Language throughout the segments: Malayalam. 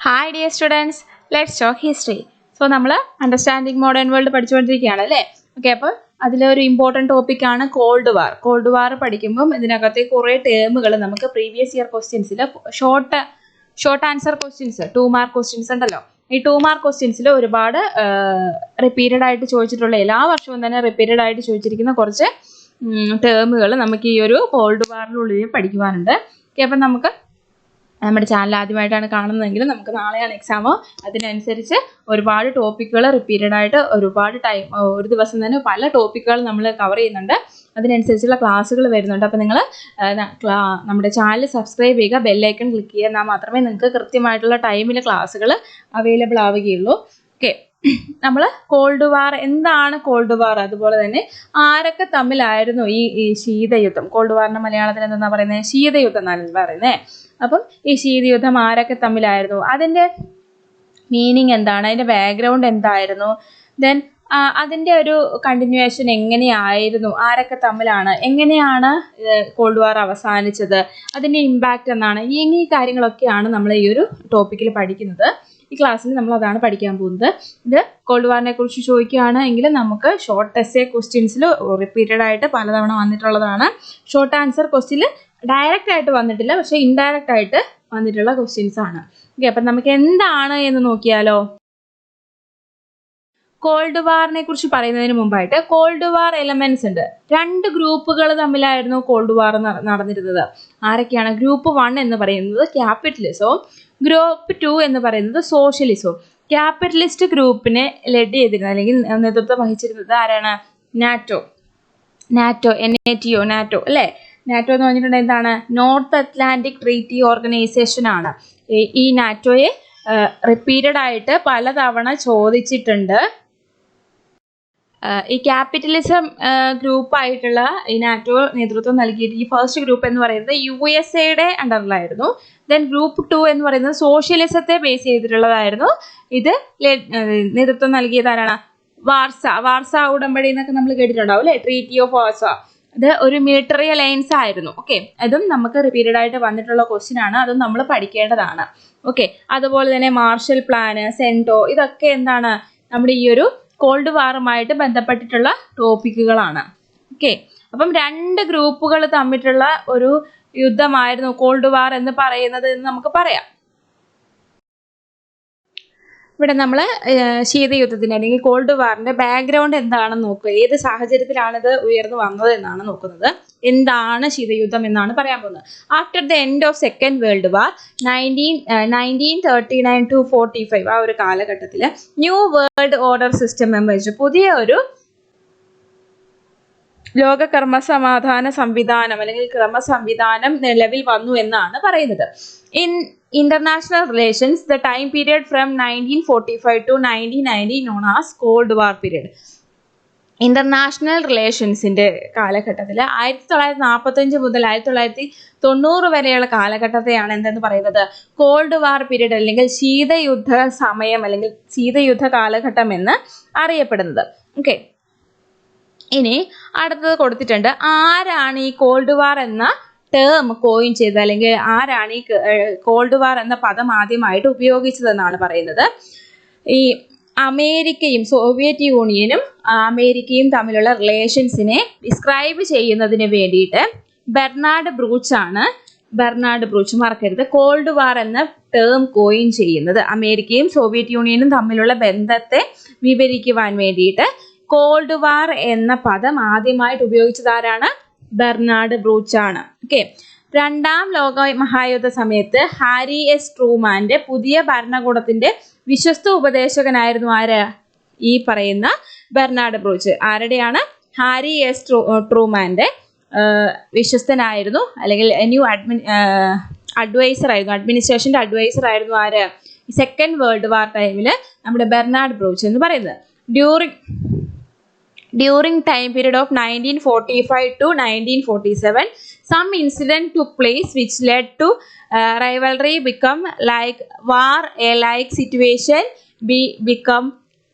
Hi dear students, let's talk history. So നമ്മൾ അണ്ടർസ്റ്റാൻഡിങ് മോഡേൺ വേൾഡ് പഠിച്ചുകൊണ്ടിരിക്കുകയാണ് അല്ലേ. ഓക്കെ, അപ്പോൾ അതിലൊരു ഇമ്പോർട്ടൻറ്റ് ടോപ്പിക്കാണ് കോൾഡ് വാർ. കോൾഡ് വാർ പഠിക്കുമ്പം ഇതിനകത്തെ കുറേ ടേമുകൾ നമുക്ക് പ്രീവിയസ് ഇയർ ക്വസ്റ്റ്യൻസിൽ short answer questions 2 mark questions ഉണ്ടല്ലോ. ഈ 2 മാർക്ക് ക്വസ്റ്റ്യൻസിൽ ഒരുപാട് റിപ്പീറ്റഡ് ആയിട്ട് ചോദിച്ചിട്ടുള്ള, എല്ലാ വർഷവും തന്നെ റിപ്പീറ്റഡ് ആയിട്ട് ചോദിച്ചിരിക്കുന്ന കുറച്ച് ടേമുകൾ നമുക്ക് ഈ ഒരു കോൾഡ് വാറിനുള്ളിൽ പഠിക്കുവാനുണ്ട്. ഓക്കെ, അപ്പം നമുക്ക് നമ്മുടെ ചാനൽ ആദ്യമായിട്ടാണ് കാണുന്നതെങ്കിൽ നമുക്ക് നാളെയാണ് എക്സാമോ, അതിനനുസരിച്ച് ഒരുപാട് ടോപ്പിക്കുകൾ റിപ്പീറ്റഡ് ആയിട്ട് ഒരുപാട് ടൈം, ഒരു ദിവസം തന്നെ പല ടോപ്പിക്കുകൾ നമ്മൾ കവർ ചെയ്യുന്നുണ്ട്. അതിനനുസരിച്ചുള്ള ക്ലാസ്സുകൾ വരുന്നുണ്ട്. അപ്പോൾ നിങ്ങൾ നമ്മുടെ ചാനൽ സബ്സ്ക്രൈബ് ചെയ്യുക, ബെല്ലൈക്കൺ ക്ലിക്ക് ചെയ്യുക, എന്നാൽ മാത്രമേ നിങ്ങൾക്ക് കൃത്യമായിട്ടുള്ള ടൈമിൽ ക്ലാസ്സുകൾ അവൈലബിൾ ആവുകയുള്ളൂ. ഓക്കെ, നമ്മൾ കോൾഡ് വാർ, എന്താണ് കോൾഡ് വാർ, അതുപോലെ തന്നെ ആരൊക്കെ തമ്മിലായിരുന്നു ഈ ശീതയുദ്ധം. കോൾഡ് വാറിൻ്റെ മലയാളത്തിൽ എന്താ പറയുന്നത്, ശീതയുദ്ധം എന്നാണ് പറയുന്നത്. അപ്പം ഈ ശീതയുദ്ധം ആരൊക്കെ തമ്മിലായിരുന്നു, അതിൻ്റെ മീനിങ് എന്താണ്, അതിൻ്റെ ബാക്ക്ഗ്രൗണ്ട് എന്തായിരുന്നു, ദെൻ അതിൻ്റെ ഒരു കണ്ടിന്യൂവേഷൻ എങ്ങനെയായിരുന്നു, ആരൊക്കെ തമ്മിലാണ്, എങ്ങനെയാണ് കോൾഡ് വാർ അവസാനിച്ചത്, അതിൻ്റെ ഇമ്പാക്റ്റ് എന്താണ്, ഈ കാര്യങ്ങളൊക്കെയാണ് നമ്മൾ ഈ ഒരു ടോപ്പിക്കിൽ പഠിക്കുന്നത്. ഈ ക്ലാസ്സിൽ നമ്മൾ അതാണ് പഠിക്കാൻ പോകുന്നത്. ഇത് കോൾഡ് വാറിനെ കുറിച്ച് ചോദിക്കുകയാണ് എങ്കിൽ നമുക്ക് ഷോർട്ട് എസ്സേ ക്വസ്റ്റ്യൻസിൽ റിപ്പീറ്റഡ് ആയിട്ട് പലതവണ വന്നിട്ടുള്ളതാണ്. ഷോർട്ട് ആൻസർ ക്വസ്റ്റ്യനിൽ ഡയറക്റ്റ് ആയിട്ട് വന്നിട്ടില്ല, പക്ഷേ ഇൻഡയറക്റ്റ് ആയിട്ട് വന്നിട്ടുള്ള ക്വസ്റ്റ്യൻസ് ആണ്. ഓക്കെ, അപ്പം നമുക്ക് എന്താണ് എന്ന് നോക്കിയാലോ. കോൾഡ് വാറിനെ കുറിച്ച് പറയുന്നതിന് മുമ്പായിട്ട് കോൾഡ് വാർ എലമെന്റ്സ് ഉണ്ട്. 2 ഗ്രൂപ്പുകൾ തമ്മിലായിരുന്നു കോൾഡ് വാർ നടന്നിരുന്നത്. ആരൊക്കെയാണ്? ഗ്രൂപ്പ് 1 എന്ന് പറയുന്നത് ക്യാപിറ്റലിസവും ഗ്രൂപ്പ് 2 എന്ന് പറയുന്നത് സോഷ്യലിസവും. ക്യാപിറ്റലിസ്റ്റ് ഗ്രൂപ്പിനെ ലെഡ് ചെയ്തിരുന്നത് അല്ലെങ്കിൽ നേതൃത്വം വഹിച്ചിരുന്നത് ആരാണ്? നാറ്റോ അല്ലേ. നാറ്റോ എന്ന് പറഞ്ഞിട്ടുണ്ടെങ്കിൽ എന്താണ്? നോർത്ത് അറ്റ്ലാന്റിക് ട്രീറ്റി ഓർഗനൈസേഷൻ ആണ്. ഈ നാറ്റോയെ റിപ്പീറ്റഡ് ആയിട്ട് പലതവണ ചോദിച്ചിട്ടുണ്ട്. ഈ ക്യാപിറ്റലിസം ഗ്രൂപ്പായിട്ടുള്ള ഈ നാറ്റോ നേതൃത്വം നൽകിയിട്ട് ഈ ഫസ്റ്റ് ഗ്രൂപ്പ് എന്ന് പറയുന്നത് USA അണ്ടറിലായിരുന്നു. ദെൻ ഗ്രൂപ്പ് 2 എന്ന് പറയുന്നത് സോഷ്യലിസത്തെ ബേസ് ചെയ്തിട്ടുള്ളതായിരുന്നു. ഇത് നേതൃത്വം നൽകിയത് ആരാണ്? വാർസ ഉടമ്പടി എന്നൊക്കെ നമ്മൾ കേട്ടിട്ടുണ്ടാവും അല്ലേ, ട്രീറ്റി ഓഫ് വാർസ. ഇത് ഒരു മിലിറ്ററി അലയൻസ് ആയിരുന്നു. ഓക്കെ, അതും നമുക്ക് റിപ്പീറ്റഡ് ആയിട്ട് വന്നിട്ടുള്ള ക്വസ്റ്റ്യൻ ആണ്, അതും നമ്മൾ പഠിക്കേണ്ടതാണ്. ഓക്കെ, അതുപോലെ തന്നെ മാർഷൽ പ്ലാന്, സെൻറ്റോ, ഇതൊക്കെ എന്താണ് നമ്മുടെ ഈ ഒരു കോൾഡ് വാറുമായിട്ട് ബന്ധപ്പെട്ടിട്ടുള്ള ടോപ്പിക്കുകളാണ്. ഓക്കെ, അപ്പം 2 ഗ്രൂപ്പുകൾ തമ്മിലുള്ള ഒരു യുദ്ധമായിരുന്നു കോൾഡ് വാർ എന്ന് പറയുന്നത് എന്ന് നമുക്ക് പറയാം. ഇവിടെ നമ്മൾ ശീതയുദ്ധത്തിൻ്റെ അല്ലെങ്കിൽ കോൾഡ് വാറിൻ്റെ ബാക്ക്ഗ്രൗണ്ട് എന്താണെന്ന് നോക്കുക. ഏത് സാഹചര്യത്തിലാണിത് ഉയർന്നു വന്നത് എന്നാണ് നോക്കുന്നത്. എന്താണ് ശീതയുദ്ധം എന്നാണ് പറയാൻ പോകുന്നത്. After the end of second world war 1939 to 45 ആ ഒരു കാലഘട്ടത്തിൽ ന്യൂ വേൾഡ് ഓർഡർ സിസ്റ്റം എന്നുവെച്ച് പുതിയ ഒരു ലോക ക്രമസമാധാന സംവിധാനം അല്ലെങ്കിൽ ക്രമസംവിധാനം നിലവിൽ വന്നു എന്നാണ് പറയുന്നത്. In international relations the time period from 1945 to 1990 known as cold war period. International റിലേഷൻസിന്റെ കാലഘട്ടത്തിൽ 1945 മുതൽ 1990 വരെയുള്ള കാലഘട്ടത്തെയാണ് എന്തെന്ന് പറയുന്നത്? കോൾഡ് വാർ പീരിയഡ് അല്ലെങ്കിൽ ശീതയുദ്ധ സമയം അല്ലെങ്കിൽ ശീതയുദ്ധ കാലഘട്ടം എന്ന് അറിയപ്പെടുന്നത്. ഓക്കെ, ഇനി അടുത്തത് കൊടുത്തിട്ടുണ്ട്. ആരാണ് ഈ കോൾഡ് വാർ എന്ന ടേം കോയിൻ ചെയ്തത് അല്ലെങ്കിൽ ആരാണ് ഈ കോൾഡ് വാർ എന്ന പദം ആദ്യമായിട്ട് ഉപയോഗിച്ചതെന്നാണ് പറയുന്നത്. ഈ അമേരിക്കയും സോവിയറ്റ് യൂണിയനും അമേരിക്കയും തമ്മിലുള്ള റിലേഷൻസിനെ ഡിസ്ക്രൈബ് ചെയ്യുന്നതിന് വേണ്ടിയിട്ട് ബെർണാഡ് ബ്രൂച്ച് മറക്കരുത്, കോൾഡ് വാർ എന്ന ടേം കോയിൻ ചെയ്യുന്നത്. അമേരിക്കയും സോവിയറ്റ് യൂണിയനും തമ്മിലുള്ള ബന്ധത്തെ വിവരിക്കുവാൻ വേണ്ടിയിട്ട് കോൾഡ് വാർ എന്ന പദം ആദ്യമായിട്ട് ഉപയോഗിച്ചത് ആരാണ്? ബെർണാഡ് ബ്രൂച്ച് ആണ്. ഓക്കെ, 2ാം ലോക മഹായുദ്ധ സമയത്ത് ഹാരി എസ് ട്രൂമാന്റെ പുതിയ ഭരണകൂടത്തിന്റെ വിശ്വസ്ത ഉപദേശകനായിരുന്നു ആര്? ഈ പറയുന്ന ബെർണാഡ് ബ്രൂച്ച്. ആരുടെയാണ്? ഹാരി എസ് ട്രൂമാന്റെ വിശ്വസ്തനായിരുന്നു അല്ലെങ്കിൽ ന്യൂ അഡ്വൈസർ ആയിരുന്നു, അഡ്മിനിസ്ട്രേഷന്റെ അഡ്വൈസർ ആയിരുന്നു ആര്? സെക്കൻഡ് വേൾഡ് വാർ ടൈമിൽ നമ്മുടെ ബെർണാഡ് ബ്രൂച്ച് എന്ന് പറയുന്നത്. During time period of 1945 to 1947, some incident took place which led to rivalry become like war, a like situation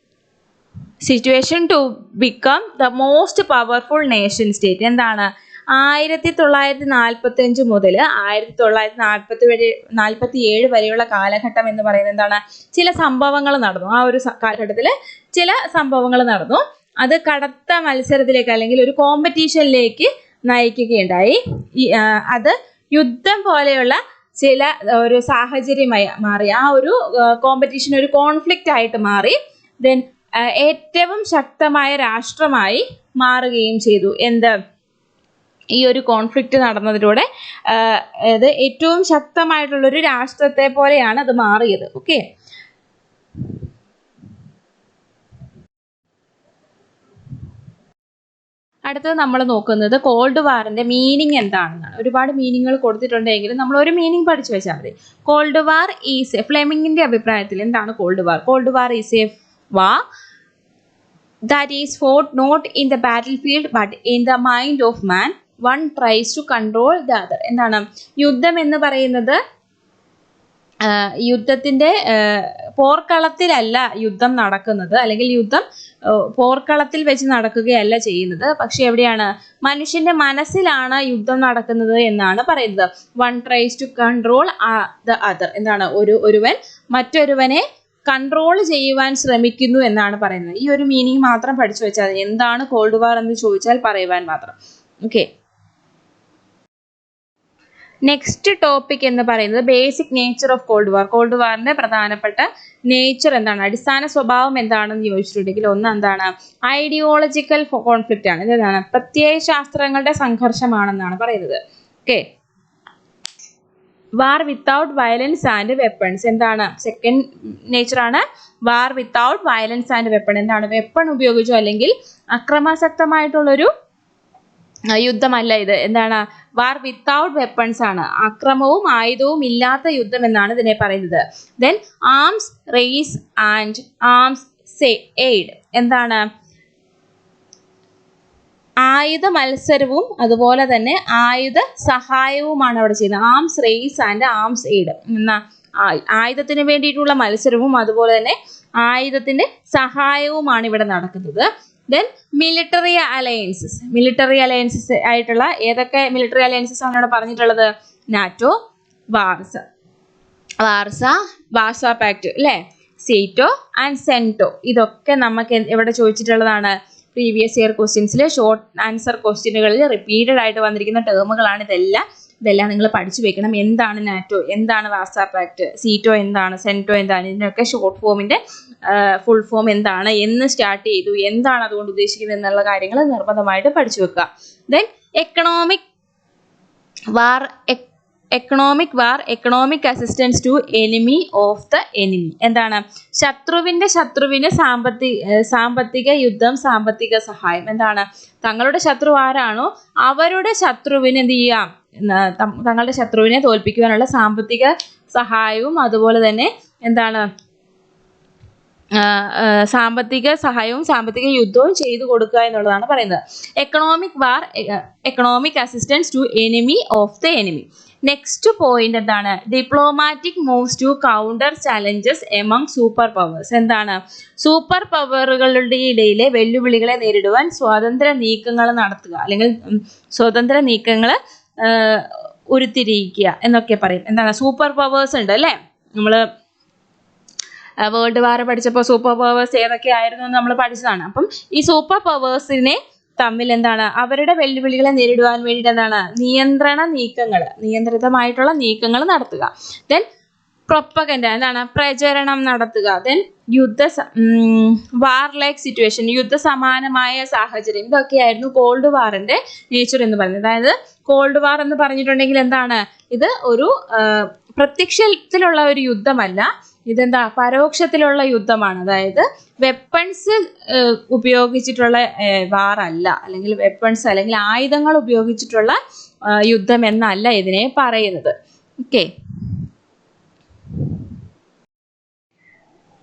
to become the most powerful nation state. എന്താണ് 1945 മുതൽ 1947 വരെയുള്ള കാലഘട്ടം എന്ന് പറയുന്നത് എന്താണ്? ചില സംഭവങ്ങൾ നടന്നു. ആ ഒരു കാലഘട്ടത്തിൽ ചില സംഭവങ്ങൾ നടന്നു. അത് കടത്ത മത്സരത്തിലേക്ക് അല്ലെങ്കിൽ ഒരു കോമ്പറ്റീഷനിലേക്ക് നയിക്കുകയുണ്ടായി. അത് യുദ്ധം പോലെയുള്ള ചില ഒരു സാഹചര്യമായി മാറി. ആ ഒരു കോമ്പറ്റീഷൻ ഒരു കോൺഫ്ലിക്റ്റ് ആയിട്ട് മാറി. ദെൻ ഏറ്റവും ശക്തമായ രാഷ്ട്രമായി മാറുകയും ചെയ്തു. എന്ത്? ഈ ഒരു കോൺഫ്ലിക്റ്റ് നടന്നതിലൂടെ അത് ഏറ്റവും ശക്തമായിട്ടുള്ളൊരു രാഷ്ട്രത്തെ പോലെയാണ് അത് മാറിയത്. ഓക്കെ, അടുത്തത് നമ്മൾ നോക്കുന്നത് കോൾഡ് വാറിന്റെ മീനിങ് എന്താണെന്നാണ്. ഒരുപാട് മീനിങ്ങുകൾ കൊടുത്തിട്ടുണ്ടെങ്കിലും നമ്മൾ ഒരു മീനിങ് പഠിച്ചു വെച്ചാൽ മതി. കോൾഡ് വാർ ഈസ് ഫ്ലെമിങ്ങിന്റെ അഭിപ്രായത്തിൽ എന്താണ് called war? Called war is a war that is fought not in the battlefield but in the mind of man. One tries to control the other. എന്താണ് യുദ്ധം എന്ന് പറയുന്നത്? യുദ്ധത്തിന്റെ പോർക്കളത്തിലല്ല യുദ്ധം നടക്കുന്നത്, അല്ലെങ്കിൽ യുദ്ധം പോർക്കളത്തിൽ വെച്ച് നടക്കുകയല്ല ചെയ്യുന്നത്. പക്ഷെ എവിടെയാണ്? മനുഷ്യന്റെ മനസ്സിലാണ് യുദ്ധം നടക്കുന്നത് എന്നാണ് പറയുന്നത്. One tries to control the other. എന്താണ്? ഒരുവൻ മറ്റൊരുവനെ കൺട്രോൾ ചെയ്യുവാൻ ശ്രമിക്കുന്നു എന്നാണ് പറയുന്നത്. ഈ ഒരു മീനിങ് മാത്രം പഠിച്ചു വെച്ചാൽ എന്താണ് കോൾഡ് വാർ എന്ന് ചോദിച്ചാൽ പറയുവാൻ മാത്രം. ഓക്കെ, നെക്സ്റ്റ് ടോപ്പിക് എന്ന് പറയുന്നത് basic nature of cold war. Cold വാറിന്റെ പ്രധാനപ്പെട്ട നേച്ചർ എന്താണ്? അടിസ്ഥാന സ്വഭാവം എന്താണെന്ന് ചോദിച്ചിട്ടുണ്ടെങ്കിൽ ഒന്ന് എന്താണ്? ഐഡിയോളജിക്കൽ കോൺഫ്ലിക്റ്റ് ആണ്. ഇതെന്താണ്? പ്രത്യയശാസ്ത്രങ്ങളുടെ സംഘർഷമാണെന്നാണ് പറയുന്നത്. Okay, war without violence and weapons. എന്താണ്? സെക്കൻഡ് നേച്ചർ ആണ് വാർ വിത്തൗട്ട് വയലൻസ് ആൻഡ് വെപ്പൺ. എന്താണ്? വെപ്പൺ ഉപയോഗിച്ചോ അല്ലെങ്കിൽ അക്രമാസക്തമായിട്ടുള്ളൊരു യുദ്ധമല്ല ഇത്. എന്താണ്? വാർ വിത്തൗട്ട് വെപ്പൺസ് ആണ്. അക്രമവും ആയുധവും ഇല്ലാത്ത യുദ്ധം എന്നാണ് ഇതിനെ പറയുന്നത്. Then arms race and arms aid. എന്താണ്? ആയുധ മത്സരവും അതുപോലെ തന്നെ ആയുധ സഹായവുമാണ് അവിടെ ചെയ്യുന്നത്. Arms race and arms aid. എന്നാ ആയുധത്തിന് വേണ്ടിയിട്ടുള്ള മത്സരവും അതുപോലെ തന്നെ ആയുധത്തിന്റെ സഹായവുമാണ് ഇവിടെ നടക്കുന്നത്. Then military alliances. Military alliances ആയിട്ടുള്ള ഏതൊക്കെ മിലിറ്ററി അലയൻസസ് ആണ് ഇവിടെ പറഞ്ഞിട്ടുള്ളത്? നാറ്റോ, വാർസാ പാക്ട് അല്ലേ, സീറ്റോ ആൻഡ് സെൻറ്റോ. ഇതൊക്കെ നമുക്ക് ഇവിടെ ചോദിച്ചിട്ടുള്ളതാണ്. പ്രീവിയസ് ഇയർ ക്വസ്റ്റ്യൻസിൽ ഷോർട്ട് ആൻസർ ക്വസ്റ്റ്യനുകളിൽ റിപ്പീറ്റഡ് ആയിട്ട് വന്നിരിക്കുന്ന ടേമുകളാണ് ഇതെല്ലാം നിങ്ങൾ പഠിച്ചു വെക്കണം. എന്താണ് നാറ്റോ, എന്താണ് വാർസാ പാക്ട്, സീറ്റോ എന്താണ്, സെൻറ്റോ എന്താണ്, ഇതിനൊക്കെ ഷോർട്ട് ഫോമിന്റെ ഫുൾ ഫോം എന്താണ്, എന്ന് സ്റ്റാർട്ട് ചെയ്തു, എന്താണ് അതുകൊണ്ട് ഉദ്ദേശിക്കുന്നത് എന്നുള്ള കാര്യങ്ങൾ നിർബന്ധമായിട്ട് പഠിച്ചു വെക്കുക. Then economic war, economic assistance to enemy of the enemy. എന്താണ്? ശത്രുവിന് സാമ്പത്തിക യുദ്ധം, സാമ്പത്തിക സഹായം. എന്താണ്? തങ്ങളുടെ ശത്രു ആരാണോ അവരുടെ ശത്രുവിന് എന്ത് ചെയ്യാം? തങ്ങളുടെ ശത്രുവിനെ തോൽപ്പിക്കുവാനുള്ള സാമ്പത്തിക സഹായവും അതുപോലെ തന്നെ എന്താണ്? സാമ്പത്തിക സഹായവും സാമ്പത്തിക യുദ്ധവും ചെയ്തു കൊടുക്കുക എന്നുള്ളതാണ് പറയുന്നത്. Economic war, economic assistance to enemy of the enemy. Next point എന്താണ്? Diplomatic moves to counter challenges among super powers. എന്താണ്? സൂപ്പർ പവറുകളുടെ ഇടയിലെ വെല്ലുവിളികളെ നേരിടുവാൻ സ്വതന്ത്ര നീക്കങ്ങൾ നടത്തുക, അല്ലെങ്കിൽ സ്വതന്ത്ര നീക്കങ്ങൾ ഉരുത്തിരിയിക്കുക എന്നൊക്കെ പറയും. എന്താണ്? സൂപ്പർ പവേഴ്സ് ഉണ്ട് അല്ലേ? നമ്മൾ വേൾഡ് വാർ പഠിച്ചപ്പോൾ സൂപ്പർ പവേഴ്സ് ഏതൊക്കെ ആയിരുന്നു എന്ന് നമ്മൾ പഠിച്ചതാണ്. അപ്പം ഈ സൂപ്പർ പവേഴ്സിനെ തമ്മിൽ എന്താണ്? അവരുടെ വെല്ലുവിളികളെ നേരിടുവാൻ വേണ്ടിയിട്ട് എന്താണ്? നിയന്ത്രിതമായിട്ടുള്ള നീക്കങ്ങൾ നടത്തുക. Then propaganda. എന്താണ്? പ്രചരണം നടത്തുക. ദെൻ വാർ ലൈക്ക് സിറ്റുവേഷൻ, യുദ്ധസമാനമായ സാഹചര്യം. ഇതൊക്കെയായിരുന്നു കോൾഡ് വാറിന്റെ നേച്ചർ എന്ന് പറയുന്നത്. അതായത് കോൾഡ് വാർ എന്ന് പറഞ്ഞിട്ടുണ്ടെങ്കിൽ എന്താണ്? ഇത് ഒരു പ്രത്യക്ഷത്തിലുള്ള ഒരു യുദ്ധമല്ല, ഇതെന്താ? പരോക്ഷത്തിലുള്ള യുദ്ധമാണ്. അതായത് വെപ്പൺസ് ഉപയോഗിച്ചിട്ടുള്ള വാർ അല്ല, അല്ലെങ്കിൽ വെപ്പൺസ് അല്ലെങ്കിൽ ആയുധങ്ങൾ ഉപയോഗിച്ചിട്ടുള്ള യുദ്ധം എന്നല്ല ഇതിനെ പറയുന്നത്. ഓക്കെ,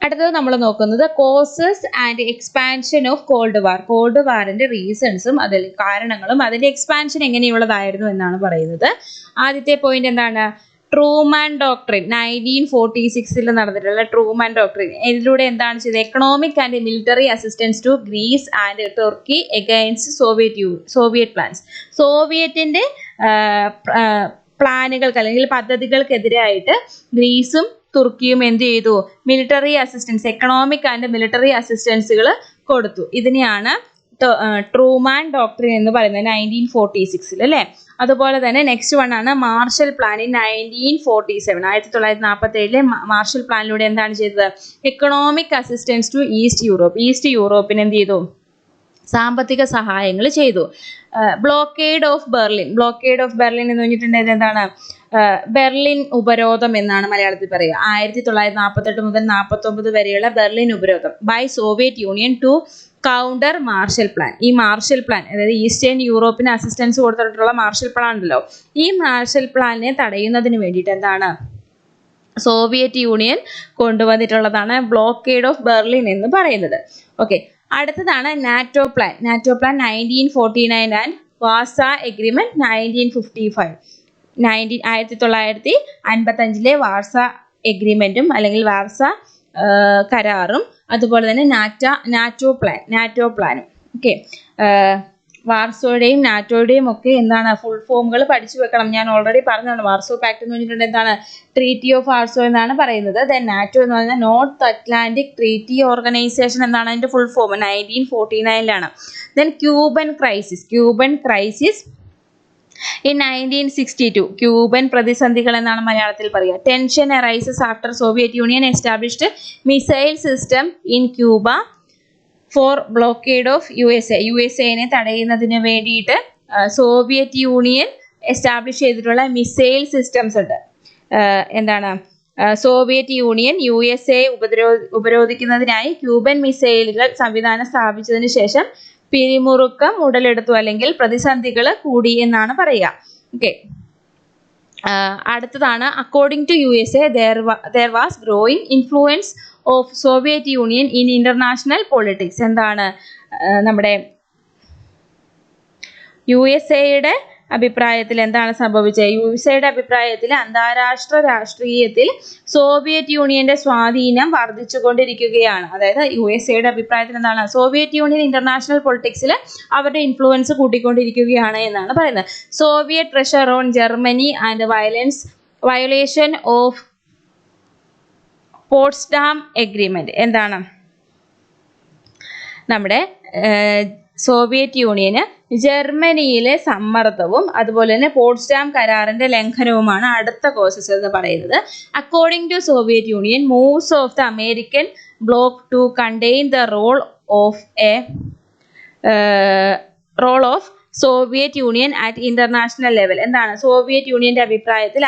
അടുത്തത് നമ്മൾ നോക്കുന്നത് causes and expansion of cold war. Cold വാറിന്റെ റീസൺസും അതിൽ കാരണങ്ങളും അതിന്റെ എക്സ്പാൻഷൻ എങ്ങനെയുള്ളതായിരുന്നു എന്നാണ് പറയുന്നത്. ആദ്യത്തെ പോയിന്റ് എന്താണ്? ട്രൂമാൻ ഡോക്ട്രിൻ 1946 നടന്നിട്ടുള്ള ട്രൂമാൻ ഡോക്ട്രിൻ ഇതിലൂടെ എന്താണ് ചെയ്തത്? Economic and military assistance to Greece and Turkey against Soviet plans. സോവിയറ്റിന്റെ പ്ലാനുകൾക്ക് അല്ലെങ്കിൽ പദ്ധതികൾക്കെതിരായിട്ട് ഗ്രീസും തുർക്കിയും എന്ത് ചെയ്തു? Military assistance, economic and military അസിസ്റ്റൻസുകൾ കൊടുത്തു. ഇതിനെയാണ് ട്രൂമാൻ ഡോക്ട്രിൻ എന്ന് പറയുന്നത് 1946 അല്ലേ. അതുപോലെ തന്നെ നെക്സ്റ്റ് വൺ ആണ് മാർഷൽ പ്ലാൻ ഇൻ 1947. 1947 മാർഷൽ പ്ലാനിലൂടെ എന്താണ് ചെയ്തത്? Economic assistance to east Europe. East യൂറോപ്പിന് എന്ത് ചെയ്തു? സാമ്പത്തിക സഹായങ്ങൾ ചെയ്തു. Blockade of Berlin. Blockade of Berlin എന്ന് പറഞ്ഞിട്ടുണ്ടെങ്കിൽ എന്താണ്? ബെർലിൻ ഉപരോധം എന്നാണ് മലയാളത്തിൽ പറയുക. 1948 മുതൽ 49 വരെയുള്ള ബെർലിൻ ഉപരോധം by Soviet Union to counter Marshall plan. ഈ മാർഷൽ പ്ലാൻ അതായത് ഈസ്റ്റേൺ യൂറോപ്പിന് അസിസ്റ്റൻസ് കൊടുത്തിട്ടുള്ള മാർഷൽ പ്ലാൻ ഉണ്ടല്ലോ, ഈ മാർഷൽ പ്ലാനിനെ തടയുന്നതിന് വേണ്ടിയിട്ട് എന്താണ് സോവിയറ്റ് യൂണിയൻ കൊണ്ടുവന്നിട്ടുള്ളതാണ് ബ്ലോക്കേഡ് ഓഫ് ബെർലിൻ എന്ന് പറയുന്നത്. ഓക്കെ, അടുത്തതാണ് NATO plan. NATO plan 1949 and Warsaw agreement 1955. 1955 Warsaw എഗ്രിമെന്റും അല്ലെങ്കിൽ വാർസ കരാറും അതുപോലെ തന്നെ നാറ്റോ പ്ലാനും. ഓക്കെ, വാർസോയുടെയും നാറ്റോയുടെയും ഒക്കെ എന്താണ് ഫുൾ ഫോമുകൾ പഠിച്ചു വെക്കണം. ഞാൻ ഓൾറെഡി പറഞ്ഞതാണ്. വാർസോ പാക്ട് എന്ന് പറഞ്ഞിട്ടുണ്ടെങ്കിൽ എന്താണ്? ട്രീറ്റി ഓഫ് വാർസോ എന്നാണ് പറയുന്നത്. ദെൻ നാറ്റോ എന്ന് പറഞ്ഞാൽ നോർത്ത് അറ്റ്ലാന്റിക് ട്രീറ്റി ഓർഗനൈസേഷൻ എന്നാണ് അതിന്റെ full form. 1949 then Cuban crisis in 1962. Cuban പ്രതിസന്ധികൾ എന്നാണ് മലയാളത്തിൽ പറയുക. Tension arises after Soviet Union established missile system in Cuba for blockade of യുഎസ്എനെ തടയുന്നതിന് വേണ്ടിയിട്ട് സോവിയറ്റ് യൂണിയൻ എസ്റ്റാബ്ലിഷ് ചെയ്തിട്ടുള്ള മിസൈൽ സിസ്റ്റംസ് ഉണ്ട്. എന്താണ്? സോവിയറ്റ് യൂണിയൻ USA ഉപരോധിക്കുന്നതിനായി ക്യൂബൻ മിസൈലുകൾ സംവിധാനം സ്ഥാപിച്ചതിന് ശേഷം പിരിമുറുക്കം ഉടലെടുത്തു അല്ലെങ്കിൽ പ്രതിസന്ധികൾ കൂടി എന്നാണ് പറയുക. ഓക്കെ, അടുത്തതാണ് according to USA there was growing influence of Soviet Union in international politics. എന്താണ് നമ്മുടെ USA-യുടെ അഭിപ്രായത്തിൽ എന്താണ് സംഭവിച്ചത്? USA-യുടെ അഭിപ്രായത്തിൽ അന്താരാഷ്ട്ര രാഷ്ട്രീയത്തിൽ സോവിയറ്റ് യൂണിയന്റെ സ്വാധീനം വർദ്ധിച്ചുകൊണ്ടിരിക്കുകയാണ്. അതായത് USA-യുടെ അഭിപ്രായത്തിൽ എന്താണ്? സോവിയറ്റ് യൂണിയൻ ഇന്റർനാഷണൽ പൊളിറ്റിക്സിൽ അവരുടെ ഇൻഫ്ലുവൻസ് കൂട്ടിക്കൊണ്ടിരിക്കുകയാണ് എന്നാണ് പറയുന്നത്. Soviet pressure on Germany and violation of Potsdam agreement. എന്താണ്? നമ്മുടെ സോവിയറ്റ് യൂണിയന് ജർമ്മനിയിലെ സമ്മർദ്ദവും അതുപോലെ തന്നെ പോട്സ്ഡാം കരാറിന്റെ ലംഘനവുമാണ് അടുത്ത കോസസ് എന്ന് പറയുന്നത്. According to Soviet Union moves of the American bloc to contain the role of Soviet Union at international level. എന്താണ്? സോവിയറ്റ് യൂണിയന്റെ അഭിപ്രായത്തിൽ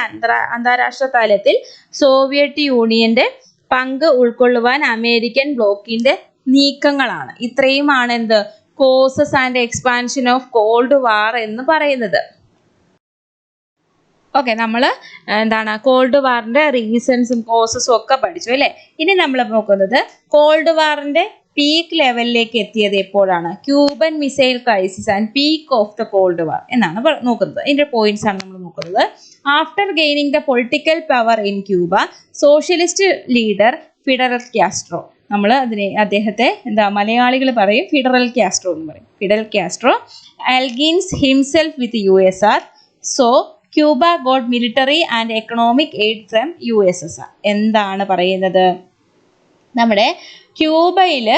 അന്താരാഷ്ട്ര തലത്തിൽ സോവിയറ്റ് യൂണിയന്റെ പങ്ക് ഉൾക്കൊള്ളുവാൻ അമേരിക്കൻ ബ്ലോക്കിന്റെ നീക്കങ്ങളാണ്. ഇത്രയുമാണ് എന്ത് causes and expansion of cold വാർ എന്ന് പറയുന്നത്. ഓക്കെ, നമ്മൾ എന്താണ് കോൾഡ് വാറിന്റെ റീസൺസും കോസസും ഒക്കെ പഠിച്ചു അല്ലേ. ഇനി നമ്മൾ നോക്കുന്നത് കോൾഡ് വാറിന്റെ പീക്ക് ലെവലിലേക്ക് എത്തിയത് എപ്പോഴാണ്? Cuban missile crisis and peak of the cold war എന്നാണ് നോക്കുന്നത്. ഇതിന്റെ പോയിന്റ്സ് ആണ് നമ്മൾ നോക്കുന്നത്. After gaining the political power in Cuba, socialist leader Fidel Castro, നമ്മൾ അദ്ദേഹത്തെ മലയാളികൾ പറയും ഫിഡറൽ കാസ്ട്രോ എന്ന് പറയും. Fidel Castro aligns himself with USSR. So Cuba got military and economic aid from USSR. എന്താണ് പറയുന്നത്? നമ്മുടെ ക്യൂബയിൽ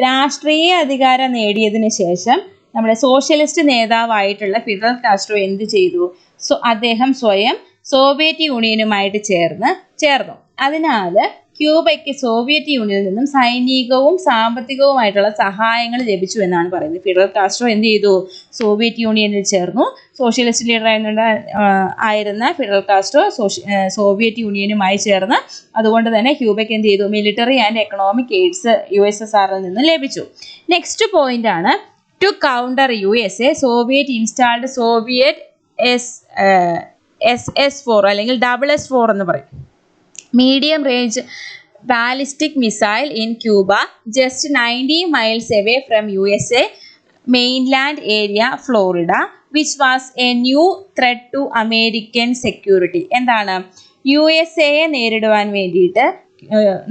രാഷ്ട്രീയ അധികാരം നേടിയതിന് ശേഷം നമ്മുടെ സോഷ്യലിസ്റ്റ് നേതാവായിട്ടുള്ള ഫിഡൽ കാസ്ട്രോ എന്ത് ചെയ്തു? അദ്ദേഹം സ്വയം സോവിയറ്റ് യൂണിയനുമായിട്ട് ചേർന്നു. അതിനാൽ ക്യൂബയ്ക്ക് സോവിയറ്റ് യൂണിയനിൽ നിന്നും സൈനികവും സാമ്പത്തികവുമായിട്ടുള്ള സഹായങ്ങൾ ലഭിച്ചു എന്നാണ് പറയുന്നത്. ഫിഡൽ കാസ്ട്രോ എന്ത് ചെയ്തു? സോവിയറ്റ് യൂണിയനിൽ ചേർന്നു. സോഷ്യലിസ്റ്റ് ലീഡർ ആയിരുന്ന ഫിഡൽ കാസ്ട്രോ സോവിയറ്റ് യൂണിയനുമായി ചേർന്ന് അതുകൊണ്ട് തന്നെ ക്യൂബയ്ക്ക് എന്ത് ചെയ്തു? മിലിറ്ററി ആൻഡ് എക്കണോമിക് എയ്ഡ്സ് USSRൽ നിന്ന് ലഭിച്ചു. നെക്സ്റ്റ് പോയിന്റ് ആണ് to counter USA, Soviet installed Soviet SS4 അല്ലെങ്കിൽ SS4 എന്ന് പറയും. Medium range ballistic missile in Cuba just 90 miles away from USA mainland area Florida, which was a new threat to American security. എന്താണ്? USA നേരിടുവാൻ വേണ്ടിയിട്ട്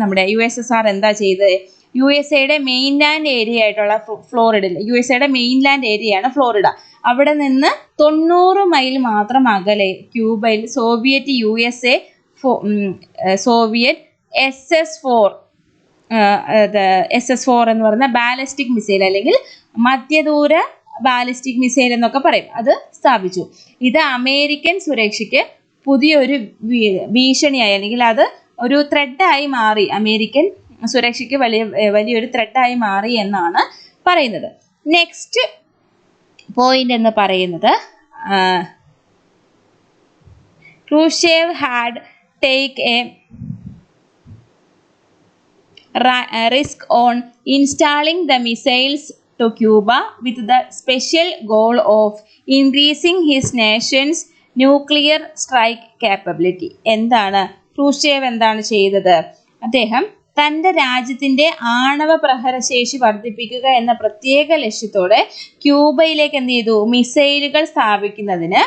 നമ്മുടെ USSR എന്താ ചെയ്തത്? USA മെയിൻലാൻഡ് ഏരിയ ആയിട്ടുള്ള ഫ്ലോറിഡയിൽ, USA മെയിൻലാൻഡ് ഏരിയയാണ് ഫ്ലോറിഡ. അവിടെ നിന്ന് 90 മൈൽ മാത്രം അകലെ ക്യൂബയിൽ സോവിയറ്റ് SS-4 എന്ന് പറയുന്ന ബാലിസ്റ്റിക് മിസൈൽ അല്ലെങ്കിൽ മധ്യദൂര ബാലിസ്റ്റിക് മിസൈൽ എന്നൊക്കെ പറയും, അത് സ്ഥാപിച്ചു. ഇത് അമേരിക്കൻ സുരക്ഷയ്ക്ക് പുതിയൊരു ഭീഷണിയായി അല്ലെങ്കിൽ അത് ഒരു ത്രെഡായി മാറി, അമേരിക്കൻ സുരക്ഷയ്ക്ക് വലിയൊരു ത്രെഡായി മാറി എന്നാണ് പറയുന്നത്. നെക്സ്റ്റ് പോയിന്റ് എന്ന് പറയുന്നത് Khrushchev had take A risk on installing the missiles to Cuba with the special goal of increasing his nation's nuclear strike capability. എന്താണ് ക്രൂഷ്ചേവ് എന്താണ് ചെയ്തത്? അദ്ദേഹം തൻ്റെ രാജ്യത്തിൻ്റെ ആണവ പ്രഹരശേഷി വർദ്ധിപ്പിക്കുക എന്ന പ്രത്യേക ലക്ഷ്യത്തോടെ ക്യൂബയിലേക്ക് എന്ത് ചെയ്തു? മിസൈലുകൾ സ്ഥാപിക്കുന്നതിന്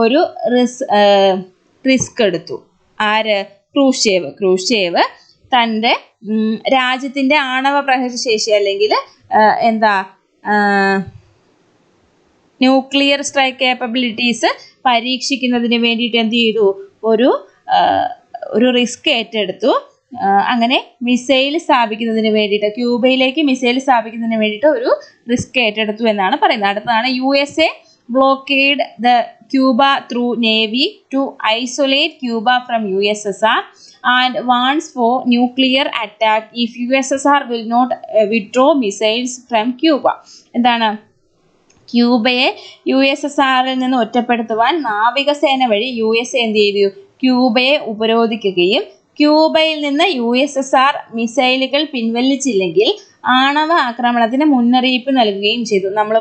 ഒരു റിസ്ക് എടുത്തു. ആര്? ക്രൂഷ്ചേവ് തൻ്റെ രാജ്യത്തിൻ്റെ ആണവ പ്രഹരശേഷി അല്ലെങ്കിൽ ന്യൂക്ലിയർ സ്ട്രൈക്ക് കേപ്പബിലിറ്റീസ് പരീക്ഷിക്കുന്നതിന് വേണ്ടിയിട്ട് എന്ത് ചെയ്തു? ഒരു റിസ്ക് ഏറ്റെടുത്തു. അങ്ങനെ മിസൈൽ സ്ഥാപിക്കുന്നതിന് വേണ്ടിയിട്ട്, ക്യൂബയിലേക്ക് മിസൈൽ സ്ഥാപിക്കുന്നതിന് വേണ്ടിയിട്ട് ഒരു റിസ്ക് ഏറ്റെടുത്തു എന്നാണ് പറയുന്നത്. അടുത്തതാണ് USA blockade the Cuba through Navy to isolate Cuba from USSR and warns for nuclear attack if USSR will not withdraw missiles from Cuba. എന്താണ്? ക്യൂബയെ USSRൽ നിന്ന് ഒറ്റപ്പെടുത്തുവാൻ നാവികസേന വഴി USA എന്ത് ചെയ്തു? ക്യൂബയെ ഉപരോധിക്കുകയും ക്യൂബയിൽ നിന്ന് USSR മിസൈലുകൾ പിൻവലിച്ചില്ലെങ്കിൽ ആണവ ആക്രമണത്തിന് മുന്നറിയിപ്പ് നൽകുകയും ചെയ്തു. നമ്മൾ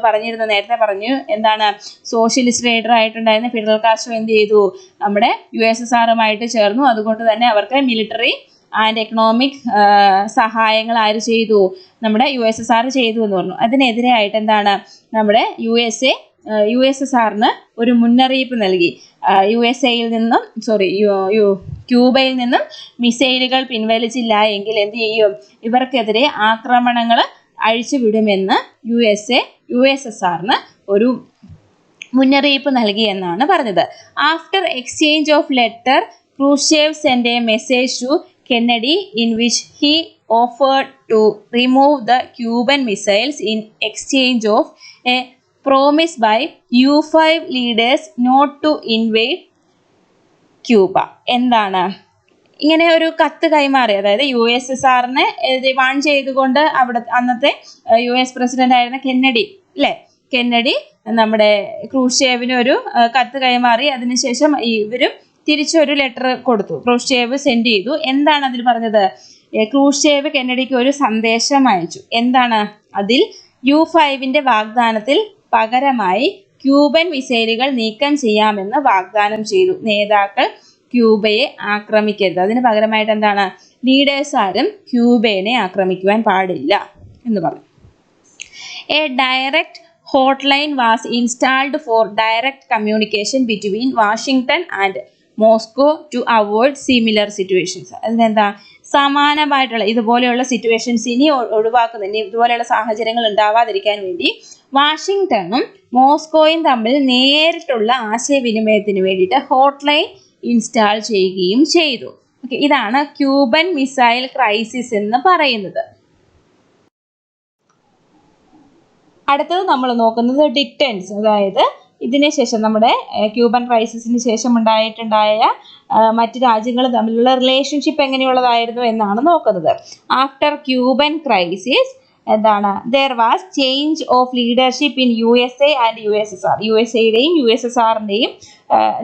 നേരത്തെ പറഞ്ഞു എന്താണ്? സോഷ്യലിസ്റ്റ് ലീഡർ ആയിട്ടുണ്ടായിരുന്ന ഫിഡൽ കാസ്ട്രോ എന്ത് ചെയ്തു? നമ്മുടെ USSRുമായിട്ട് ചേർന്നു. അതുകൊണ്ട് തന്നെ അവർക്ക് മിലിറ്ററി ആൻഡ് എക്കണോമിക് സഹായങ്ങൾ ആര് ചെയ്തു? നമ്മുടെ USSR ചെയ്തു എന്ന് പറഞ്ഞു. അതിനെതിരെയായിട്ട് എന്താണ്? നമ്മുടെ USSRന് ഒരു മുന്നറിയിപ്പ് നൽകി. ക്യൂബയിൽ നിന്നും മിസൈലുകൾ പിൻവലിച്ചില്ല എങ്കിൽ എന്ത് ചെയ്യും? ഇവർക്കെതിരെ ആക്രമണങ്ങൾ അഴിച്ചുവിടുമെന്ന് USSRന് ഒരു മുന്നറിയിപ്പ് നൽകി എന്നാണ് പറഞ്ഞത്. After exchange of letter, Khrushchev send a message to Kennedy in which he offered to remove the Cuban missiles in exchange of a promise by U5 leaders not to invade Cuba. എന്താണ്? ഇങ്ങനെ ഒരു കത്ത് കൈമാറി, അതായത് USSRനെ വാൺ ചെയ്തുകൊണ്ട് അന്നത്തെ US പ്രസിഡന്റ് ആയിരുന്ന കെന്നഡി നമ്മുടെ ക്രൂഷ്ചേവിന് ഒരു കത്ത് കൈമാറി. അതിനുശേഷം ഇവരും തിരിച്ചൊരു ലെറ്റർ കൊടുത്തു, ക്രൂഷ്ചേവ് സെൻഡ് ചെയ്തു. എന്താണ് അതിൽ പറഞ്ഞത്? ക്രൂഷ്ചേവ് കെന്നഡിക്ക് ഒരു സന്ദേശം അയച്ചു. എന്താണ് അതിൽ? U5ന്റെ വാഗ്ദാനത്തിൽ പകരമായി ക്യൂബൻ മിസൈലുകൾ നീക്കം ചെയ്യാമെന്ന് വാഗ്ദാനം ചെയ്തു. നേതാക്കൾ ക്യൂബയെ ആക്രമിക്കരുത്, അതിന് പകരമായിട്ട് എന്താണ്? ലീഡേഴ്സ് ആരും ക്യൂബയെ ആക്രമിക്കുവാൻ പാടില്ല എന്ന് പറഞ്ഞു. A direct hotline was installed for direct communication between Washington and Moscow to avoid similar situations. അതിനെന്താ? സമാനമായിട്ടുള്ള ഇതുപോലെയുള്ള സിറ്റുവേഷൻസ് ഇനി ഒഴിവാക്കുന്നതിന്, ഇതുപോലെയുള്ള സാഹചര്യങ്ങൾ ഉണ്ടാവാതിരിക്കാൻ വേണ്ടി വാഷിംഗ്ടണും മോസ്കോയും തമ്മിൽ നേരിട്ടുള്ള ആശയവിനിമയത്തിന് വേണ്ടിയിട്ട് ഹോട്ട്ലൈൻ ഇൻസ്റ്റാൾ ചെയ്യുകയും ചെയ്തു. ഓക്കെ, ഇതാണ് ക്യൂബൻ മിസൈൽ ക്രൈസിസ് എന്ന് പറയുന്നത്. അടുത്തത് നമ്മൾ നോക്കുന്നത് ഡിക്റ്റൻസ്, അതായത് ഇതിന് ശേഷം നമ്മുടെ ക്യൂബൻ ക്രൈസിസിന് ശേഷം ഉണ്ടായ മറ്റ് രാജ്യങ്ങൾ തമ്മിലുള്ള റിലേഷൻഷിപ്പ് എങ്ങനെയുള്ളതായിരുന്നു എന്നാണ് നോക്കുന്നത്. ആഫ്റ്റർ ക്യൂബൻ ക്രൈസിസ് എന്താണ്? There was change of leadership in USA and USSR. USAയുടെയും USSRന്റെയും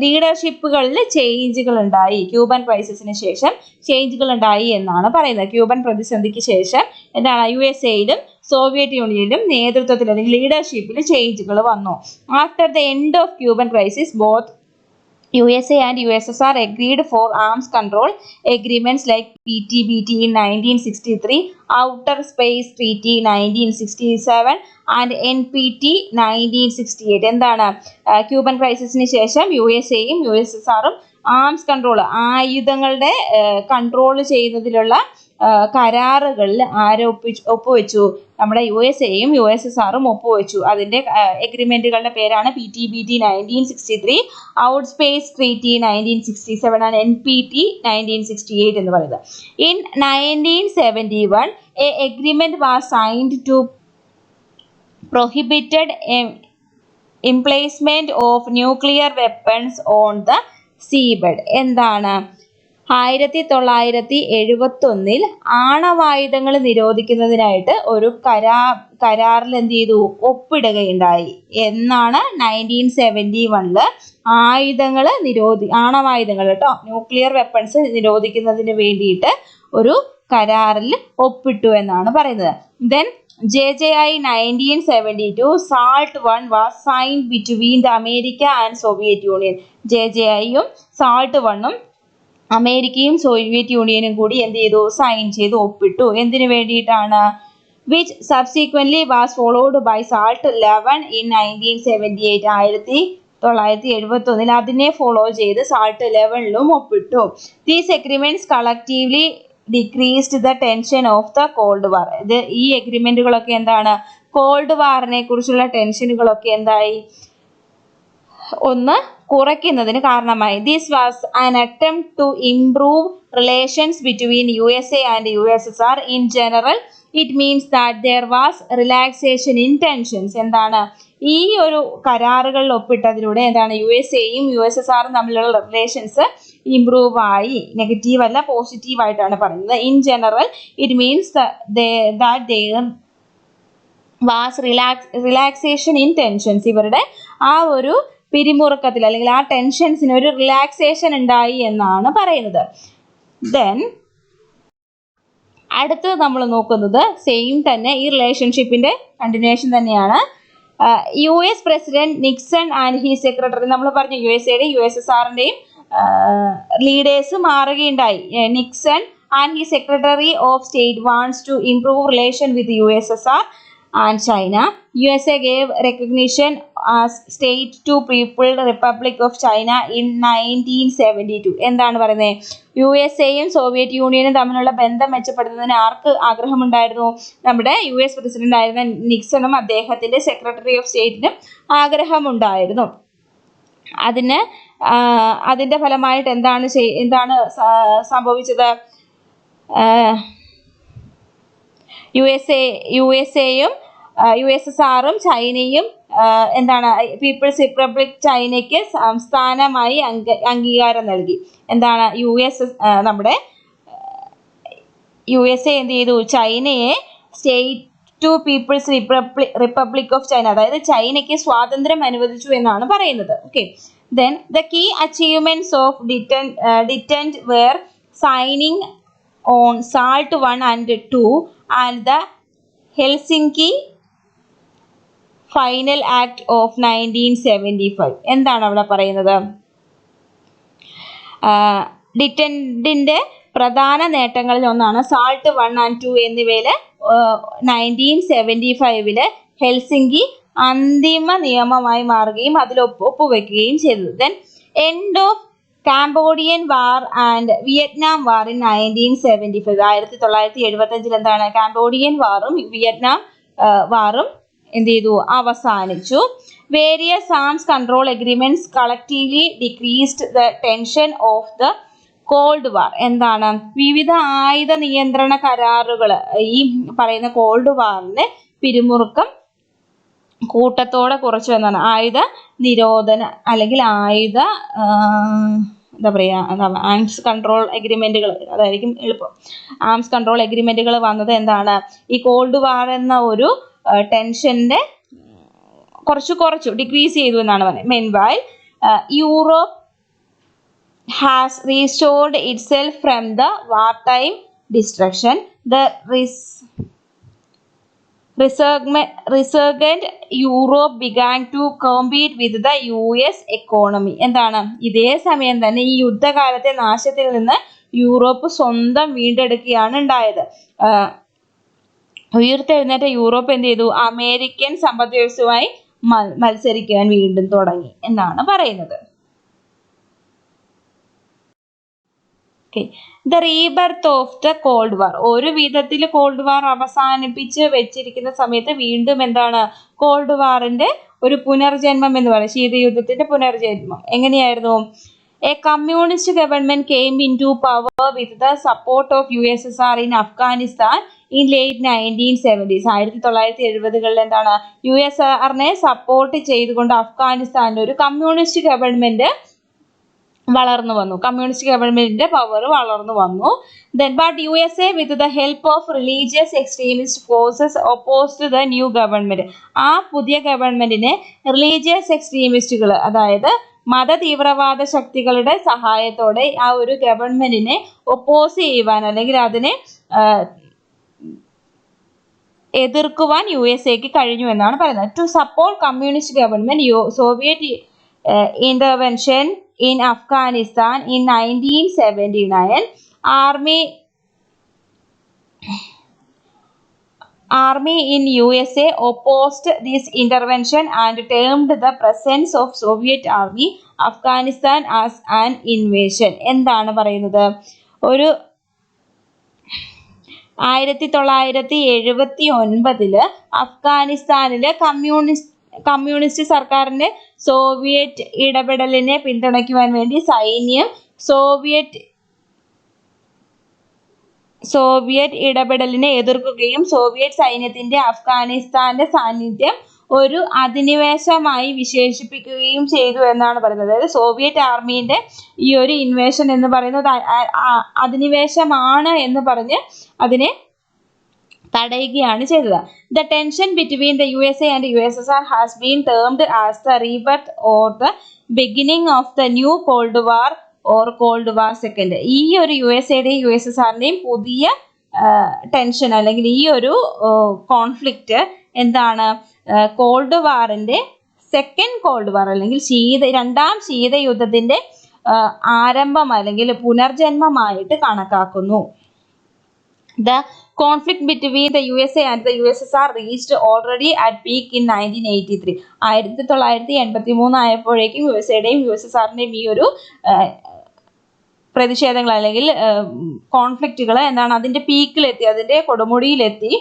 ലീഡർഷിപ്പുകളിൽ ചേഞ്ചുകൾ ഉണ്ടായി. ക്യൂബൻ ക്രൈസിസിന് ശേഷം ചേഞ്ചുകൾ ഉണ്ടായി എന്നാണ് പറയുന്നത്. ക്യൂബൻ പ്രതിസന്ധിക്ക് ശേഷം എന്താണ്? USAയിലും സോവിയറ്റ് യൂണിയനിലും നേതൃത്വത്തിൽ അല്ലെങ്കിൽ ലീഡർഷിപ്പിൽ ചേഞ്ചുകൾ വന്നു. After the end of Cuban crisis both USA and USSR agreed for arms control agreements like PTBT in 1963, Outer Space Treaty 1967 and NPT 1968. എന്താണ്? ക്യൂബൻ ക്രൈസിസിന് ശേഷം USAയും USSRും ആംസ് കൺട്രോൾ, ആയുധങ്ങളുടെ കൺട്രോൾ ചെയ്യുന്നതിലുള്ള കരാറുകളിൽ ആരെ ഒപ്പുവെച്ചു? നമ്മുടെ USA-യും USSR-ഉം ഒപ്പുവെച്ചു. അതിന്റെ എഗ്രിമെന്റുകളുടെ പേരാണ് PTBT 1963, ഔട്ട്സ്പേസ് ട്രീറ്റി 1967 and NPT 1968 എന്ന് പറയുന്നത്. In 1971 a agreement was signed to prohibited emplacement of nuclear weapons on the seabed. എന്താണ്? 1971 ആണവായുധങ്ങൾ നിരോധിക്കുന്നതിനായിട്ട് ഒരു കരാറിൽ എന്ത് ചെയ്തു? ഒപ്പിടുകയുണ്ടായി. എന്നാണ് 1971 ആണവായുധങ്ങൾ കേട്ടോ, ന്യൂക്ലിയർ വെപ്പൺസ് നിരോധിക്കുന്നതിന് വേണ്ടിയിട്ട് ഒരു കരാറിൽ ഒപ്പിട്ടു എന്നാണ് പറയുന്നത്. Then JJI 1972 SALT I was signed between the America and Soviet Union. JJI-യും SALT I-ഉം അമേരിക്കയും സോവിയറ്റ് യൂണിയനും കൂടി എന്ത് ചെയ്തു? സൈൻ ചെയ്ത് ഒപ്പിട്ടു. എന്തിനു വേണ്ടിയിട്ടാണ്? which subsequently was followed by SALT I in 1978. 1971 അതിനെ ഫോളോ ചെയ്ത് SALT I-ലും ഒപ്പിട്ടു. These agreements collectively decreased the tension of the Cold War. ഈ എഗ്രിമെന്റുകളൊക്കെ എന്താണ്? കോൾഡ് വാറിനെ കുറിച്ചുള്ള ടെൻഷനുകളൊക്കെ എന്തായി? ഒന്ന് കുറയ്ക്കുന്നതിന് കാരണമായി. This was an attempt to improve relations between USA and USSR. In general, it means that there was relaxation in tensions. എന്താണ്? ഈ ഒരു കരാറുകളിൽ ഒപ്പിട്ടതിലൂടെ എന്താണ്? USA-യും USSR-ഉം തമ്മിലുള്ള റിലേഷൻസ് ഇംപ്രൂവ് ആയി. നെഗറ്റീവ് അല്ല, പോസിറ്റീവ് ആയിട്ടാണ് പറയുന്നത്. In general it means that there was relaxation in tensions. ഇവരുടെ ആ ഒരു പിരിമുറുക്കത്തിൽ അല്ലെങ്കിൽ ആ ടെൻഷൻസിന് ഒരു റിലാക്സേഷൻ ഉണ്ടായി എന്നാണ് പറയുന്നത്. ദെൻ അടുത്ത് നമ്മൾ നോക്കുന്നത് സെയിം തന്നെ ഈ റിലേഷൻഷിപ്പിന്റെ കണ്ടിന്യൂഷൻ തന്നെയാണ്. US president Nixon and his secretary, നമ്മൾ പറഞ്ഞു USA-യുടെയും USSR-ന്റെയും ലീഡേഴ്സ് മാറുകയുണ്ടായി. Nixon and his secretary of state wants to improve relation with USSR and China. USA gave recognition as state to People's Republic of China in 1972. എന്താണ് പറയുന്നത്? USA-യും സോവിയറ്റ് യൂണിയനും തമ്മിലുള്ള ബന്ധം മെച്ചപ്പെടുത്തുന്നതിന് ആർക്ക് ആഗ്രഹമുണ്ടായിരുന്നു? നമ്മുടെ US പ്രസിഡന്റ് ആയിരുന്ന നിക്സണും അദ്ദേഹത്തിന്റെ സെക്രട്ടറി ഓഫ് സ്റ്റേറ്റിനും ആഗ്രഹമുണ്ടായിരുന്നു. അതിന്റെ ഫലമായിട്ട് എന്താണ് സംഭവിച്ചത്? USA-യും USSR-ഉം ചൈനയും എന്താണ്? പീപ്പിൾസ് റിപ്പബ്ലിക് ചൈനയ്ക്ക് സംസ്ഥാനമായി അംഗീകാരം നൽകി. എന്താണ്? നമ്മുടെ USA എന്ത് ചെയ്തു? ചൈനയെ state to People's Republic of China, അതായത് ചൈനയ്ക്ക് സ്വാതന്ത്ര്യം അനുവദിച്ചു എന്നാണ് പറയുന്നത്. Okay. Then the key achievements of detent were signing on SALT I and II and the Helsinki Final Act of 1975. എന്താണ് അവിടെ പറയുന്നത്? ഡിറ്റന്റിന്റെ പ്രധാന നേട്ടങ്ങളിൽ ഒന്നാണ് SALT I and II എന്നിവയിൽ 1975 ഹെൽസിങ്കി അന്തിമ നിയമമായി മാറുകയും അതിൽ ഒപ്പുവെക്കുകയും ചെയ്തത്. Then end of Cambodian war and Vietnam war in 1975. 1975 എന്താണ്? കാംബോഡിയൻ വാറും വിയറ്റ്നാം വാറും എന്ത് ചെയ്തു? അവസാനിച്ചു. Various arms control agreements collectively decreased the tension of the cold war. എന്താണ്? വിവിധ ആയുധ നിയന്ത്രണ കരാറുകൾ ഈ പറയുന്ന കോൾഡ് വാറിന്റെ പിരിമുറുക്കം കൂട്ടത്തോടെ കുറച്ചു എന്നാണ്. ആയുധ നിരോധന അല്ലെങ്കിൽ എന്താ പറയുക, ആംസ് കൺട്രോൾ എഗ്രിമെന്റുകൾ, അതായിരിക്കും എളുപ്പം. ആംസ് കൺട്രോൾ എഗ്രിമെന്റുകൾ വന്നത് എന്താണ്? ഈ കോൾഡ് വാർ എന്ന ഒരു ടെൻഷന്റെ കുറച്ചു ഡിക്രീസ് ചെയ്തു എന്നാണ് പറയുന്നത്. മെൻവൈൽ Europe has restored itself from the wartime destruction. The resurgent Europe began to compete with the US economy. എന്താണ്? ഇതേ സമയം തന്നെ ഈ യുദ്ധകാലത്തെ നാശത്തിൽ നിന്ന് യൂറോപ്പ് സ്വന്തം വീണ്ടെടുക്കുകയാണ് ഉണ്ടായത്. ഉയർത്തെഴുന്നേറ്റ യൂറോപ്പ് എന്ത് ചെയ്തു? അമേരിക്കൻ സമ്പദ് വ്യവസ്ഥയുമായി മത്സരിക്കാൻ വീണ്ടും തുടങ്ങി എന്നാണ് പറയുന്നത്. Okay, the rebirth of the cold വാർ. ഒരു വിധത്തിൽ കോൾഡ് വാർ അവസാനിപ്പിച്ച് വെച്ചിരിക്കുന്ന സമയത്ത് വീണ്ടും എന്താണ് കോൾഡ് വാറിന്റെ ഒരു പുനർജന്മം എന്ന് പറയും, ശീതയുദ്ധത്തിന്റെ പുനർജന്മം. എങ്ങനെയായിരുന്നു? A communist government came into power with the support of USSR in Afghanistan in late 1970s. 1970-കളിൽ എന്താണ് USSRനെ സപ്പോർട്ട് ചെയ്തുകൊണ്ട് അഫ്ഗാനിസ്ഥാനിൽ ഒരു കമ്മ്യൂണിസ്റ്റ് ഗവൺമെന്റ് വളർന്നു വന്നു, കമ്മ്യൂണിസ്റ്റ് ഗവൺമെന്റിന്റെ പവർ വളർന്നു വന്നു. Then but USA with the help of religious extremist forces opposed the new government. ആ പുതിയ ഗവൺമെന്റിനെ റിലീജിയസ് എക്സ്ട്രീമിസ്റ്റുകൾ, അതായത് മത തീവ്രവാദ ശക്തികളുടെ സഹായത്തോടെ ആ ഒരു ഗവൺമെന്റിനെ ഒപ്പോസ് ചെയ്യുവാൻ അല്ലെങ്കിൽ അതിനെ എതിർക്കുവാൻ USA-ക്ക് കഴിഞ്ഞു എന്നാണ് പറയുന്നത്. To support communist government, Soviet intervention in Afghanistan in 1979, army in USA opposed this intervention and termed the presence of Soviet army Afghanistan as an invasion. എന്താണ് പറയുന്നത്? ഒരു 1979 അഫ്ഗാനിസ്ഥാനിലെ കമ്മ്യൂണിസ്റ്റ് സർക്കാരിന്റെ സോവിയറ്റ് ഇടപെടലിനെ പിന്തുണയ്ക്കുവാൻ വേണ്ടി സൈന്യം സോവിയറ്റ് ഇടപെടലിനെ എതിർക്കുകയും സോവിയറ്റ് സൈന്യത്തിന്റെ അഫ്ഗാനിസ്ഥാന്റെ സാന്നിധ്യം ഒരു അധിനിവേശമായി വിശേഷിപ്പിക്കുകയും ചെയ്തു എന്നാണ് പറയുന്നത്. അതായത് സോവിയറ്റ് ആർമീന്റെ ഈ ഒരു ഇൻവേഷൻ എന്ന് പറയുന്നത് അധിനിവേശമാണ് എന്ന് പറഞ്ഞ് അതിനെ തടയുകയാണ് ചെയ്തത്. The tension between the USA and USSR has been termed as the rebirth or the beginning of the new Cold War or Cold War II. ഈ ഒരു USAയുടെയും USSRന്റെയും പുതിയ ടെൻഷൻ അല്ലെങ്കിൽ ഈ ഒരു കോൺഫ്ലിക്റ്റ് എന്താണ്? കോൾഡ് വാറിന്റെ സെക്കൻഡ് കോൾഡ് വാർ അല്ലെങ്കിൽ രണ്ടാം ശീതയുദ്ധത്തിന്റെ ആരംഭം അല്ലെങ്കിൽ പുനർജന്മമായിട്ട് കണക്കാക്കുന്നു. The conflict between the USA and the USSR reached already at peak in 1983. 1983 ആയപ്പോഴേക്കും USAയുടെയും USSRന്റെയും ഈ ഒരു പ്രതിഷേധങ്ങൾ അല്ലെങ്കിൽ കോൺഫ്ലിക്റ്റുകൾ എന്താണ് അതിന്റെ പീക്കിലെത്തി, അതിന്റെ കൊടുമുടിയിലെത്തി.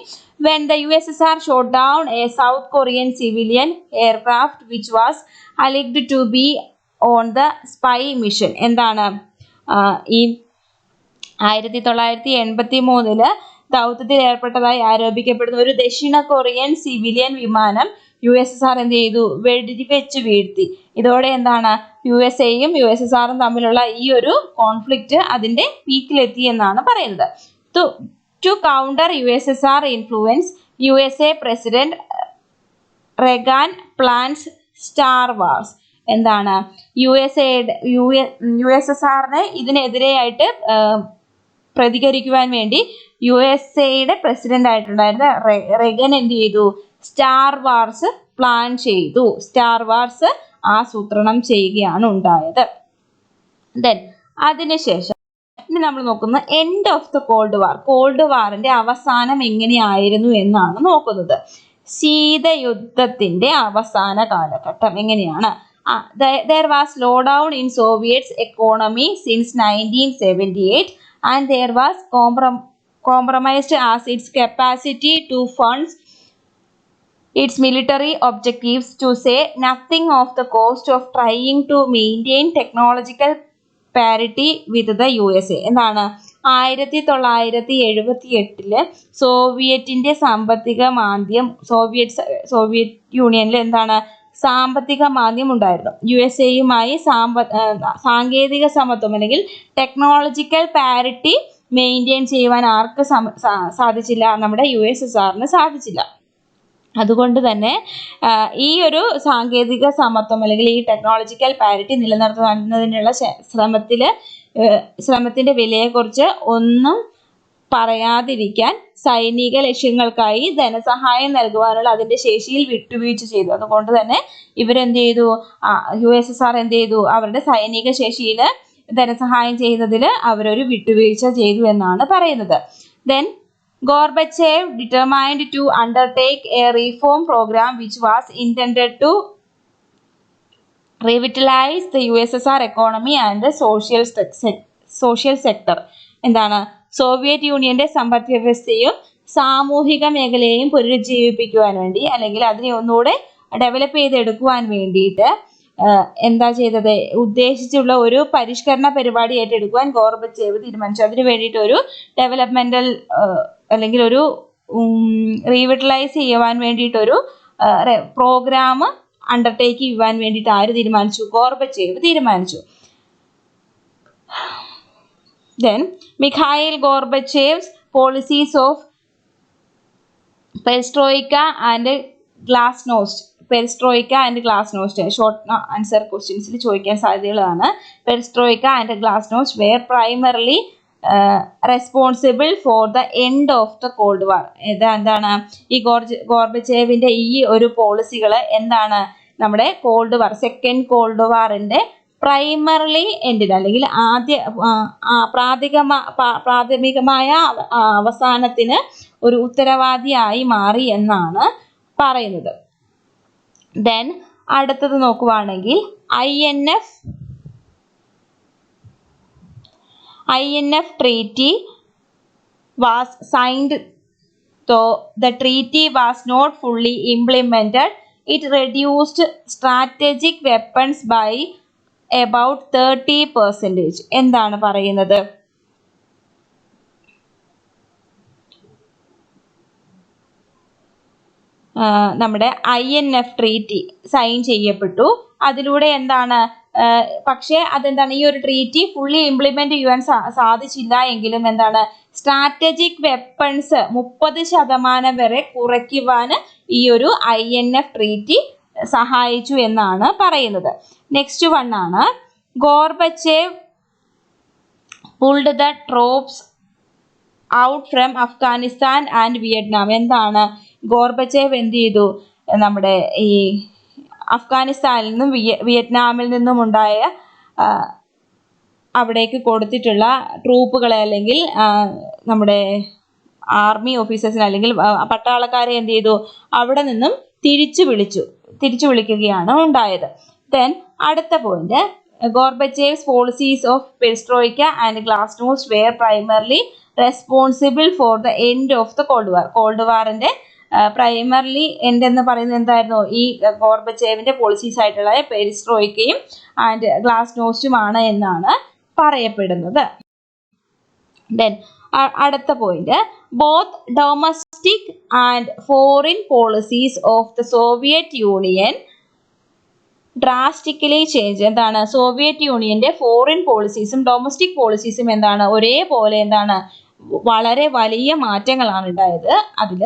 When the USSR shot down a South Korean civilian aircraft which was alleged to be on the spy mission. എന്താണ് ഈ 1983 ദൗത്യത്തിൽ ഏർപ്പെട്ടതായി ആരോപിക്കപ്പെടുന്ന ഒരു ദക്ഷിണ കൊറിയൻ സിവിലിയൻ വിമാനം USSR എന്ത് ചെയ്തു? വെടിവെച്ച് വീഴ്ത്തി. ഇതോടെ എന്താണ് USAയും USSRും തമ്മിലുള്ള ഈ ഒരു കോൺഫ്ലിക്റ്റ് അതിന്റെ പീക്കിലെത്തി എന്നാണ് പറയുന്നത്. To counter USSR influence, USA president Reagan plans star wars. എന്താണ് USSRനെ ഇതിനെതിരെയായിട്ട് പ്രതികരിക്കുവാൻ വേണ്ടി USAയുടെ പ്രസിഡന്റ് ആയിട്ടുണ്ടായിരുന്ന റെഗൻ എന്ത് ചെയ്തു? സ്റ്റാർ വാർസ് പ്ലാൻ ചെയ്തു, സ്റ്റാർ വാർസ് ആസൂത്രണം ചെയ്യുകയാണ് ഉണ്ടായത്. ദെൻ അതിനുശേഷം ഇനി നമ്മൾ നോക്കുന്നത് end of the cold war. Cold വാറിന്റെ അവസാനം എങ്ങനെയായിരുന്നു എന്നാണ് നോക്കുന്നത്. ശീതയുദ്ധത്തിന്റെ അവസാന കാലഘട്ടം എങ്ങനെയാണ്? There was slowdown in Soviet's economy since 1978 and there was compromised as its capacity to fund its military objectives, to say nothing of the cost of trying to maintain technological parity with the USA. എന്താണ് 1978 സോവിയറ്റിന്റെ സാമ്പത്തിക മാന്ദ്യം, സോവിയറ്റ് യൂണിയനിൽ എന്താണ് സാമ്പത്തിക മാന്ദ്യം ഉണ്ടായിരുന്നു. USAയുമായി സാങ്കേതിക സമത്വം അല്ലെങ്കിൽ ടെക്നോളജിക്കൽ പാരിറ്റി മെയിൻറ്റെയിൻ ചെയ്യുവാൻ ആർക്ക് സാധിച്ചില്ല? നമ്മുടെ USSRന് സാധിച്ചില്ല. അതുകൊണ്ട് തന്നെ ഈ ഒരു സാങ്കേതിക സമത്വം അല്ലെങ്കിൽ ഈ ടെക്നോളജിക്കൽ പാരിറ്റി നിലനിർത്തുന്നതിനുള്ള ശ്രമത്തിന്റെ വിലയെക്കുറിച്ച് ഒന്നും പറയാതിരിക്കാൻ സൈനിക ലക്ഷ്യങ്ങൾക്കായി ധനസഹായം നൽകുവാനുള്ള അതിന്റെ ശേഷിയിൽ വിട്ടുവീഴ്ച ചെയ്തു. അതുകൊണ്ട് തന്നെ ഇവരെന്ത് ചെയ്തു? USSR എന്ത് ചെയ്തു? അവരുടെ സൈനിക ശേഷിയിൽ ധനസഹായം ചെയ്യുന്നതിൽ അവരൊരു വിട്ടുവീഴ്ച ചെയ്തു എന്നാണ് പറയുന്നത്. Then Gorbachev determined to undertake a reform program which was intended to revitalize the USSR economy and social social sector എന്താണ് സോവിയറ്റ് യൂണിയന്റെ സമ്പദ് വ്യവസ്ഥയും സാമൂഹിക മേഖലയെയും പുനരുജ്ജീവിപ്പിക്കുവാൻ വേണ്ടി അല്ലെങ്കിൽ അതിനെ ഒന്നുകൂടെ ഡെവലപ്പ് ചെയ്തെടുക്കുവാൻ വേണ്ടിയിട്ട് എന്താ ചെയ്തത് ഉദ്ദേശിച്ചുള്ള ഒരു പരിഷ്കരണ പരിപാടി ഏറ്റെടുക്കുവാൻ ഗോർബച്ചേവ് തീരുമാനിച്ചു. അതിനു വേണ്ടിയിട്ട് ഒരു ഡെവലപ്മെന്റൽ അല്ലെങ്കിൽ ഒരു റീവിറ്റലൈസ് ചെയ്യുവാൻ വേണ്ടിയിട്ടൊരു പ്രോഗ്രാം അണ്ടർടേക്ക് ചെയ്യുവാൻ വേണ്ടിയിട്ട് ആര് തീരുമാനിച്ചു? ഗോർബച്ചേവ് തീരുമാനിച്ചു. Then Mikhail Gorbachev's policies of perestroika and glasnost. Perestroika and glasnost short answer ക്വസ്റ്റ്യൻസിൽ ചോദിക്കാൻ സാധ്യതയുള്ളതാണ്. Perestroika and glasnost were primarily responsible for the end of the cold war. എന്താണ് ഈ ഗോർബച്ചേവിന്റെ ഈ ഒരു പോളിസികൾ എന്താണ് നമ്മുടെ കോൾഡ് വാർ സെക്കൻഡ് കോൾഡ് വാറിന്റെ പ്രൈമറിലി എൻഡിന് അല്ലെങ്കിൽ പ്രാഥമികമായ അവസാനത്തിന് ഒരു ഉത്തരവാദിയായി മാറി എന്നാണ് പറയുന്നത്. ദെൻ അടുത്തത് നോക്കുവാണെങ്കിൽ INF treaty was signed, though the treaty was not fully implemented. It reduced strategic weapons by about 30%. എന്താണ് പറയുന്നത്? നമ്മുടെ INF ട്രീറ്റി സൈൻ ചെയ്യപ്പെട്ടു. അതിലൂടെ എന്താണ് പക്ഷേ അതെന്താണ് ഈ ഒരു ട്രീറ്റി ഫുള്ളി ഇംപ്ലിമെന്റ് ചെയ്യുവാൻ സാധിച്ചില്ല എങ്കിലും എന്താണ് സ്ട്രാറ്റജിക് വെപ്പൺസ് 30% വരെ കുറയ്ക്കുവാൻ ഈ ഒരു INF ട്രീറ്റി സഹായിച്ചു എന്നാണ് പറയുന്നത്. നെക്സ്റ്റ് വൺ ആണ് Gorbachev pulled the tropes out from Afghanistan and Vietnam. എന്താണ് ഗോർബച്ചേവ് എന്ത് ചെയ്തു? നമ്മുടെ ഈ അഫ്ഗാനിസ്ഥാനിൽ നിന്നും വിയറ്റ്നാമിൽ നിന്നും ഉണ്ടായ അവിടേക്ക് കൊടുത്തിട്ടുള്ള ട്രൂപ്പുകളെ അല്ലെങ്കിൽ നമ്മുടെ ആർമി ഓഫീസേഴ്സിനെ അല്ലെങ്കിൽ പട്ടാളക്കാരെ എന്ത് ചെയ്തു? അവിടെ നിന്നും തിരിച്ചു വിളിക്കുകയാണ് ഉണ്ടായത്. ദെൻ അടുത്ത point Gorbachev's policies of perestroika and glasnost were primarily responsible for the end of the cold war. Cold വാറിന്റെ പ്രൈമർലി എൻഡ് എന്ന് പറയുന്നത് എന്തായിരുന്നു? ഈ ഗോർബച്ചേവിന്റെ പോളിസീസ് ആയിട്ടുള്ള പെരിസ്ട്രോയിക്കയും ആൻഡ് ഗ്ലാസ്നോസ്റ്റുമാണ് എന്നാണ് പറയപ്പെടുന്നത്. ദെൻ അടുത്ത point both domestic and foreign policies of the Soviet Union drastically change. എന്താണ് സോവിയറ്റ് യൂണിയന്റെ ഫോറിൻ പോളിസീസും ഡൊമസ്റ്റിക് പോളിസീസും എന്താണ് ഒരേപോലെ എന്താണ് വളരെ വലിയ മാറ്റങ്ങളാണ് ഉണ്ടായത് അതിൽ.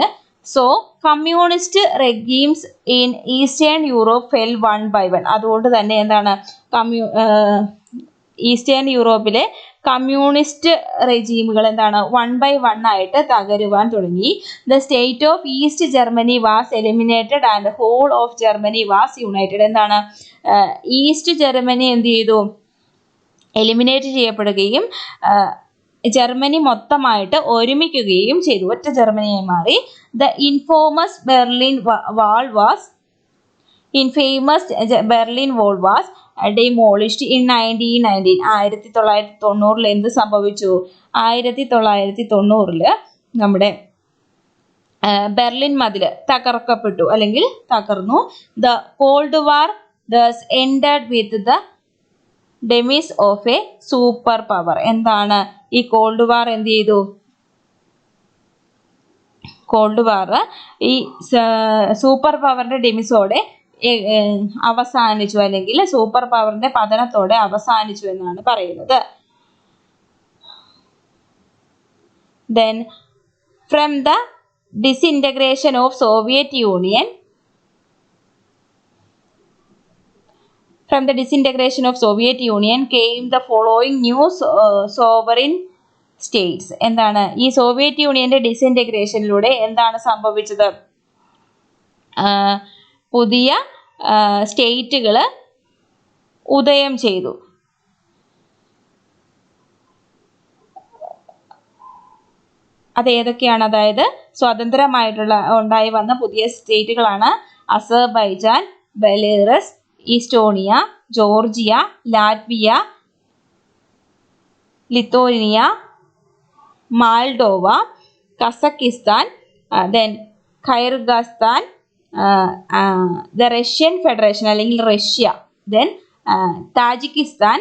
So communist regimes in eastern Europe fell one by one. അതുകൊണ്ട് തന്നെ എന്താണ് ഈസ്റ്റേൺ യൂറോപ്പിലെ കമ്മ്യൂണിസ്റ്റ് റെജീമുകൾ എന്താണ് 1 by 1 ആയിട്ട് തകരുവാൻ തുടങ്ങി. The state of East Germany was eliminated and whole of Germany was united. എന്താണ് ഈസ്റ്റ് ജർമ്മനി എന്ത് ചെയ്തു? എലിമിനേറ്റ് ചെയ്യപ്പെടുകയും ജർമ്മനി മൊത്തമായിട്ട് ഒരുമിക്കുകയും ചെയ്തു. ഒറ്റ ജർമ്മനിയായി മാറി. The infamous Berlin wall was demolished in 1919. 1990 എന്ത് സംഭവിച്ചു? 1990 നമ്മുടെ ബെർലിൻ മതിൽ തകർക്കപ്പെട്ടു അല്ലെങ്കിൽ തകർന്നു. The cold war thus ended with the demise of a super power. എന്താണ് ഈ കോൾഡ് വാർ എന്ത് ചെയ്തു? കോൾഡ് വാർ ഈ സൂപ്പർ പവറിന്റെ ഡെമിസോടെ അവസാനിച്ചു അല്ലെങ്കിൽ സൂപ്പർ പവറിന്റെ പതനത്തോടെ അവസാനിച്ചു എന്നാണ് പറയുന്നത്. Then from the disintegration of Soviet Union came the following new sovereign states. എന്താണ് ഈ സോവിയറ്റ് യൂണിയന്റെ ഡിസിൻറ്റഗ്രേഷനിലൂടെ എന്താണ് സംഭവിച്ചത്? പുതിയ സ്റ്റേറ്റുകൾ ഉദയം ചെയ്തു. അത് ഏതൊക്കെയാണ്? അതായത് സ്വതന്ത്രമായിട്ടുള്ള ഉണ്ടായി വന്ന പുതിയ സ്റ്റേറ്റുകളാണ് Azerbaijan, Belarus, Estonia, Georgia, Latvia, Lithuania, Moldova, Kazakhstan, then Kyrgyzstan, the Russian federation അല്ലെങ്കിൽ Russia, then Tajikistan,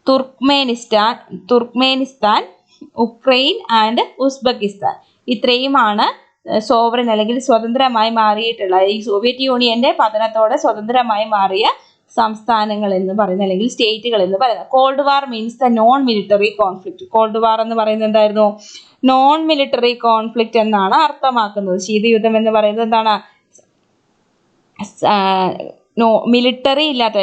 Turkmenistan, Ukraine and Uzbekistan. ഇത്രയുമാണ് സോവറിൻ അല്ലെങ്കിൽ സ്വതന്ത്രമായി മാറിയിട്ടുള്ള ഈ സോവിയറ്റ് യൂണിയന്റെ പതനത്തോടെ സ്വതന്ത്രമായി മാറിയ സംസ്ഥാനങ്ങൾ എന്ന് പറയുന്നത് അല്ലെങ്കിൽ സ്റ്റേറ്റുകൾ എന്ന് പറയുന്നത്. Called war means the non military conflict. Called വാർ എന്ന് പറയുന്നത് എന്തായിരുന്നു? നോൺ മിലിറ്ററി കോൺഫ്ലിക്റ്റ് എന്നാണ് അർത്ഥമാക്കുന്നത്. ശീതയുദ്ധം എന്ന് പറയുന്നത് എന്താണ്? മിലിറ്ററി ഇല്ലാത്ത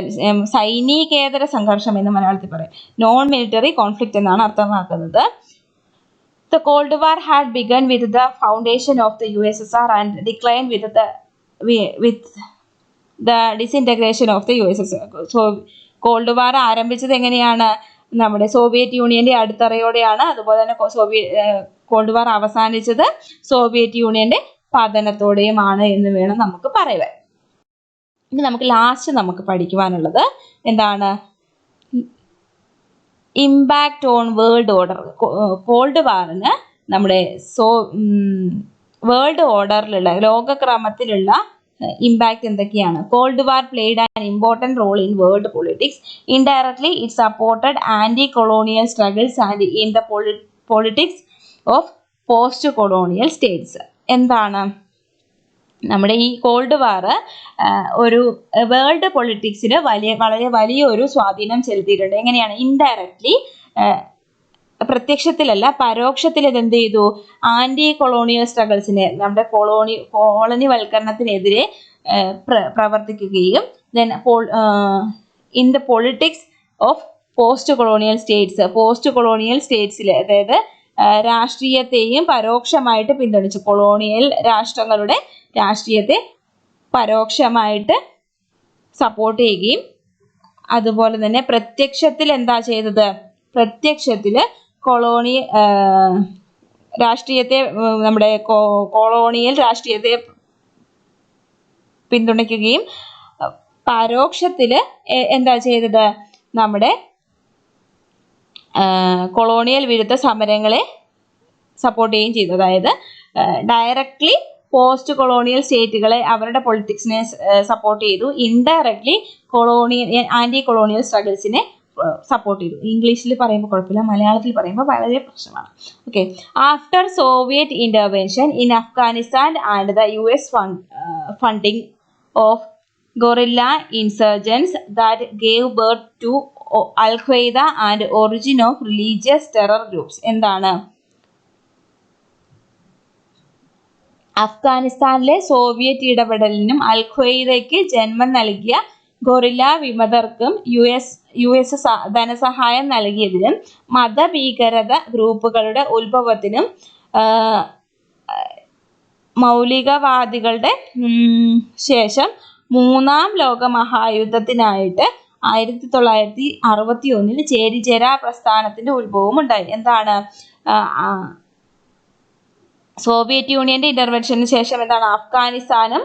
സൈനികേതര സംഘർഷം എന്ന് മലയാളത്തിൽ പറയും. നോൺ മിലിറ്ററി കോൺഫ്ലിക്റ്റ് എന്നാണ് അർത്ഥമാക്കുന്നത്. The Cold War had begun with the foundation of the USSR and declined with the disintegration of the USSR. So called വാർ ആരംഭിച്ചത് എങ്ങനെയാണ്? നമ്മുടെ സോവിയറ്റ് യൂണിയന്റെ അടിത്തറയോടെയാണ്. അതുപോലെ തന്നെ കോൾഡ് വാർ അവസാനിച്ചത് സോവിയറ്റ് യൂണിയന്റെ പതനത്തോടെയുമാണ് എന്ന് വേണം നമുക്ക് പറയുവാൻ. ഇനി നമുക്ക് ലാസ്റ്റ് നമുക്ക് പഠിക്കുവാനുള്ളത് എന്താണ്? Impact on world order. Cold വാറിന് നമ്മുടെ വേൾഡ് ഓർഡറിലുള്ള ലോകക്രമത്തിലുള്ള ഇമ്പാക്റ്റ് എന്തൊക്കെയാണ്? Cold war played an important role in world politics. Indirectly it supported anti colonial struggles and in the politics of post colonial states. എന്താണ് നമ്മുടെ ഈ കോൾഡ് വാർ ഒരു വേൾഡ് പൊളിറ്റിക്സിൽ വളരെ വലിയൊരു സ്വാധീനം ചെലുത്തിയിട്ടുണ്ട്. എങ്ങനെയാണ്? ഇൻഡയറക്ട്ലി, പ്രത്യക്ഷത്തിലല്ല പരോക്ഷത്തിൽ ഇത് എന്ത് ചെയ്തു? ആന്റി കൊളോണിയൽ സ്ട്രഗിൾസിനെ, നമ്മുടെ കോളനിവൽക്കരണത്തിനെതിരെ പ്രവർത്തിക്കുകയും then in the politics of post colonial സ്റ്റേറ്റ്സിൽ അതായത് രാഷ്ട്രീയത്തെയും പരോക്ഷമായിട്ട് പിന്തുണച്ചു. കൊളോണിയൽ രാഷ്ട്രങ്ങളുടെ രാഷ്ട്രീയത്തെ പരോക്ഷമായിട്ട് സപ്പോർട്ട് ചെയ്യുകയും അതുപോലെ തന്നെ പ്രത്യക്ഷത്തിൽ എന്താ ചെയ്തത്? പ്രത്യക്ഷത്തിൽ രാഷ്ട്രീയത്തെ, നമ്മുടെ കൊളോണിയൽ രാഷ്ട്രീയത്തെ പിന്തുണയ്ക്കുകയും പരോക്ഷത്തിൽ എന്താ ചെയ്തത്? നമ്മുടെ കൊളോണിയൽ വിരുദ്ധ സമരങ്ങളെ സപ്പോർട്ട് ചെയ്യുകയും ചെയ്തു. അതായത് ഡയറക്ട്ലി പോസ്റ്റ് കൊളോണിയൽ സ്റ്റേറ്റുകളെ അവരുടെ പൊളിറ്റിക്സിനെ സപ്പോർട്ട് ചെയ്തു. ഇൻഡയറക്ട്ലി ആന്റി കൊളോണിയൽ സ്ട്രഗിൾസിനെ സപ്പോർട്ട് ചെയ്തു. ഇംഗ്ലീഷിൽ പറയുമ്പോൾ കുഴപ്പമില്ല, മലയാളത്തിൽ പറയുമ്പോൾ വളരെ പ്രശ്നമാണ്. Okay. After Soviet intervention in Afghanistan and the US funding of guerrilla insurgence that gave birth to al Qaeda and origin of religious terror groups. എന്താണ്? അഫ്ഗാനിസ്ഥാനിലെ സോവിയറ്റ് ഇടപെടലിനും അൽ ഖ്വയ്ദയ്ക്ക് ജന്മം നൽകിയ ഗൊറില്ല വിമതർക്കും US ധനസഹായം നൽകിയതിനും മതഭീകരത ഗ്രൂപ്പുകളുടെ ഉത്ഭവത്തിനും മൗലികവാദികളുടെ ശേഷം മൂന്നാം ലോക മഹായുദ്ധത്തിനായിട്ട് 1961 ചേരിചേരാ പ്രസ്ഥാനത്തിന്റെ ഉത്ഭവം ഉണ്ടായി. എന്താണ്? സോവിയറ്റ് യൂണിയന്റെ ഇന്റർവെൻഷന് ശേഷം എന്താണ്? അഫ്ഗാനിസ്ഥാനും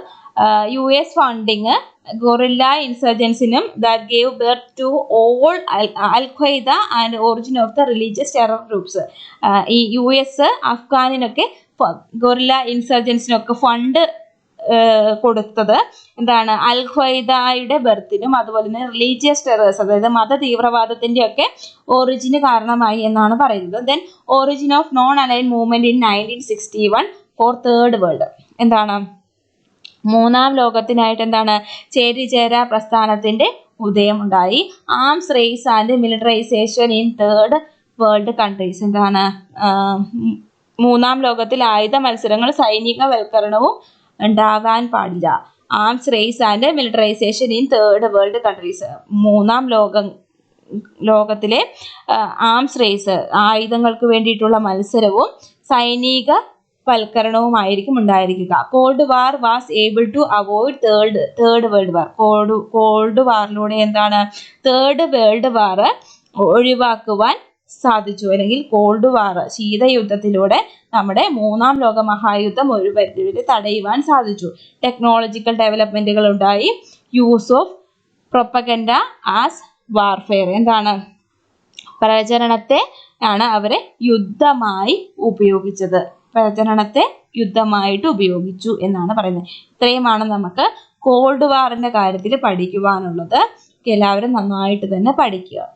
US ഫണ്ടിങ് ഗൊറില്ല ഇൻസർജൻസിനും that gave birth to all al Qaeda and origin of the religious terror groups. ഈ US അഫ്ഗാനിനൊക്കെ ഗൊറില്ല ഇൻസർജൻസിനൊക്കെ ഫണ്ട് കൊടുത്തത് എന്താണ്? അൽ ഖ്വയ്ദയുടെ ബർത്തിനും അതുപോലെ തന്നെ റിലീജിയസ് ടെറേഴ്സ് അതായത് മത തീവ്രവാദത്തിന്റെ ഒക്കെ ഒറിജിന് കാരണമായി എന്നാണ് പറയുന്നത്. Then origin of non align movement in 1961 for third world. എന്താണ്? മൂന്നാം ലോകത്തിനായിട്ട് എന്താണ്? ചേരിചേരാ പ്രസ്ഥാനത്തിന്റെ ഉദയം ഉണ്ടായി. Arms race and militarisation in third world countries. എന്താണ്? മൂന്നാം ലോകത്തിൽ ആയുധ മത്സരങ്ങൾ സൈനികവൽക്കരണവും ഉണ്ടാകാൻ പാടില്ല. Arms race and militarisation in third world countries. മൂന്നാം ലോകത്തിലെ ആംസ് റേസ്, ആയുധങ്ങൾക്ക് വേണ്ടിയിട്ടുള്ള മത്സരവും സൈനിക വൽക്കരണവുമായിരിക്കും ഉണ്ടായിരിക്കുക. Cold war was able to avoid third world war. Cold വാറിലൂടെ എന്താണ്? തേർഡ് വേൾഡ് വാർ ഒഴിവാക്കുവാൻ സാധിച്ചു. അല്ലെങ്കിൽ കോൾഡ് വാർ ശീതയുദ്ധത്തിലൂടെ നമ്മുടെ മൂന്നാം ലോക മഹായുദ്ധം ഒരു പരിധിവരെ തടയുവാൻ സാധിച്ചു. ടെക്നോളജിക്കൽ ഡെവലപ്മെന്റുകൾ ഉണ്ടായി. Use of propaganda as warfare. എന്താണ്? പ്രചരണത്തെ ആണ് അവരെ യുദ്ധമായി ഉപയോഗിച്ചത്. പ്രചരണത്തെ യുദ്ധമായിട്ട് ഉപയോഗിച്ചു എന്നാണ് പറയുന്നത്. ഇത്രയുമാണ് നമുക്ക് കോൾഡ് വാറിന്റെ കാര്യത്തിൽ പഠിക്കുവാനുള്ളത്. എല്ലാവരും നന്നായിട്ട് തന്നെ പഠിക്കുക.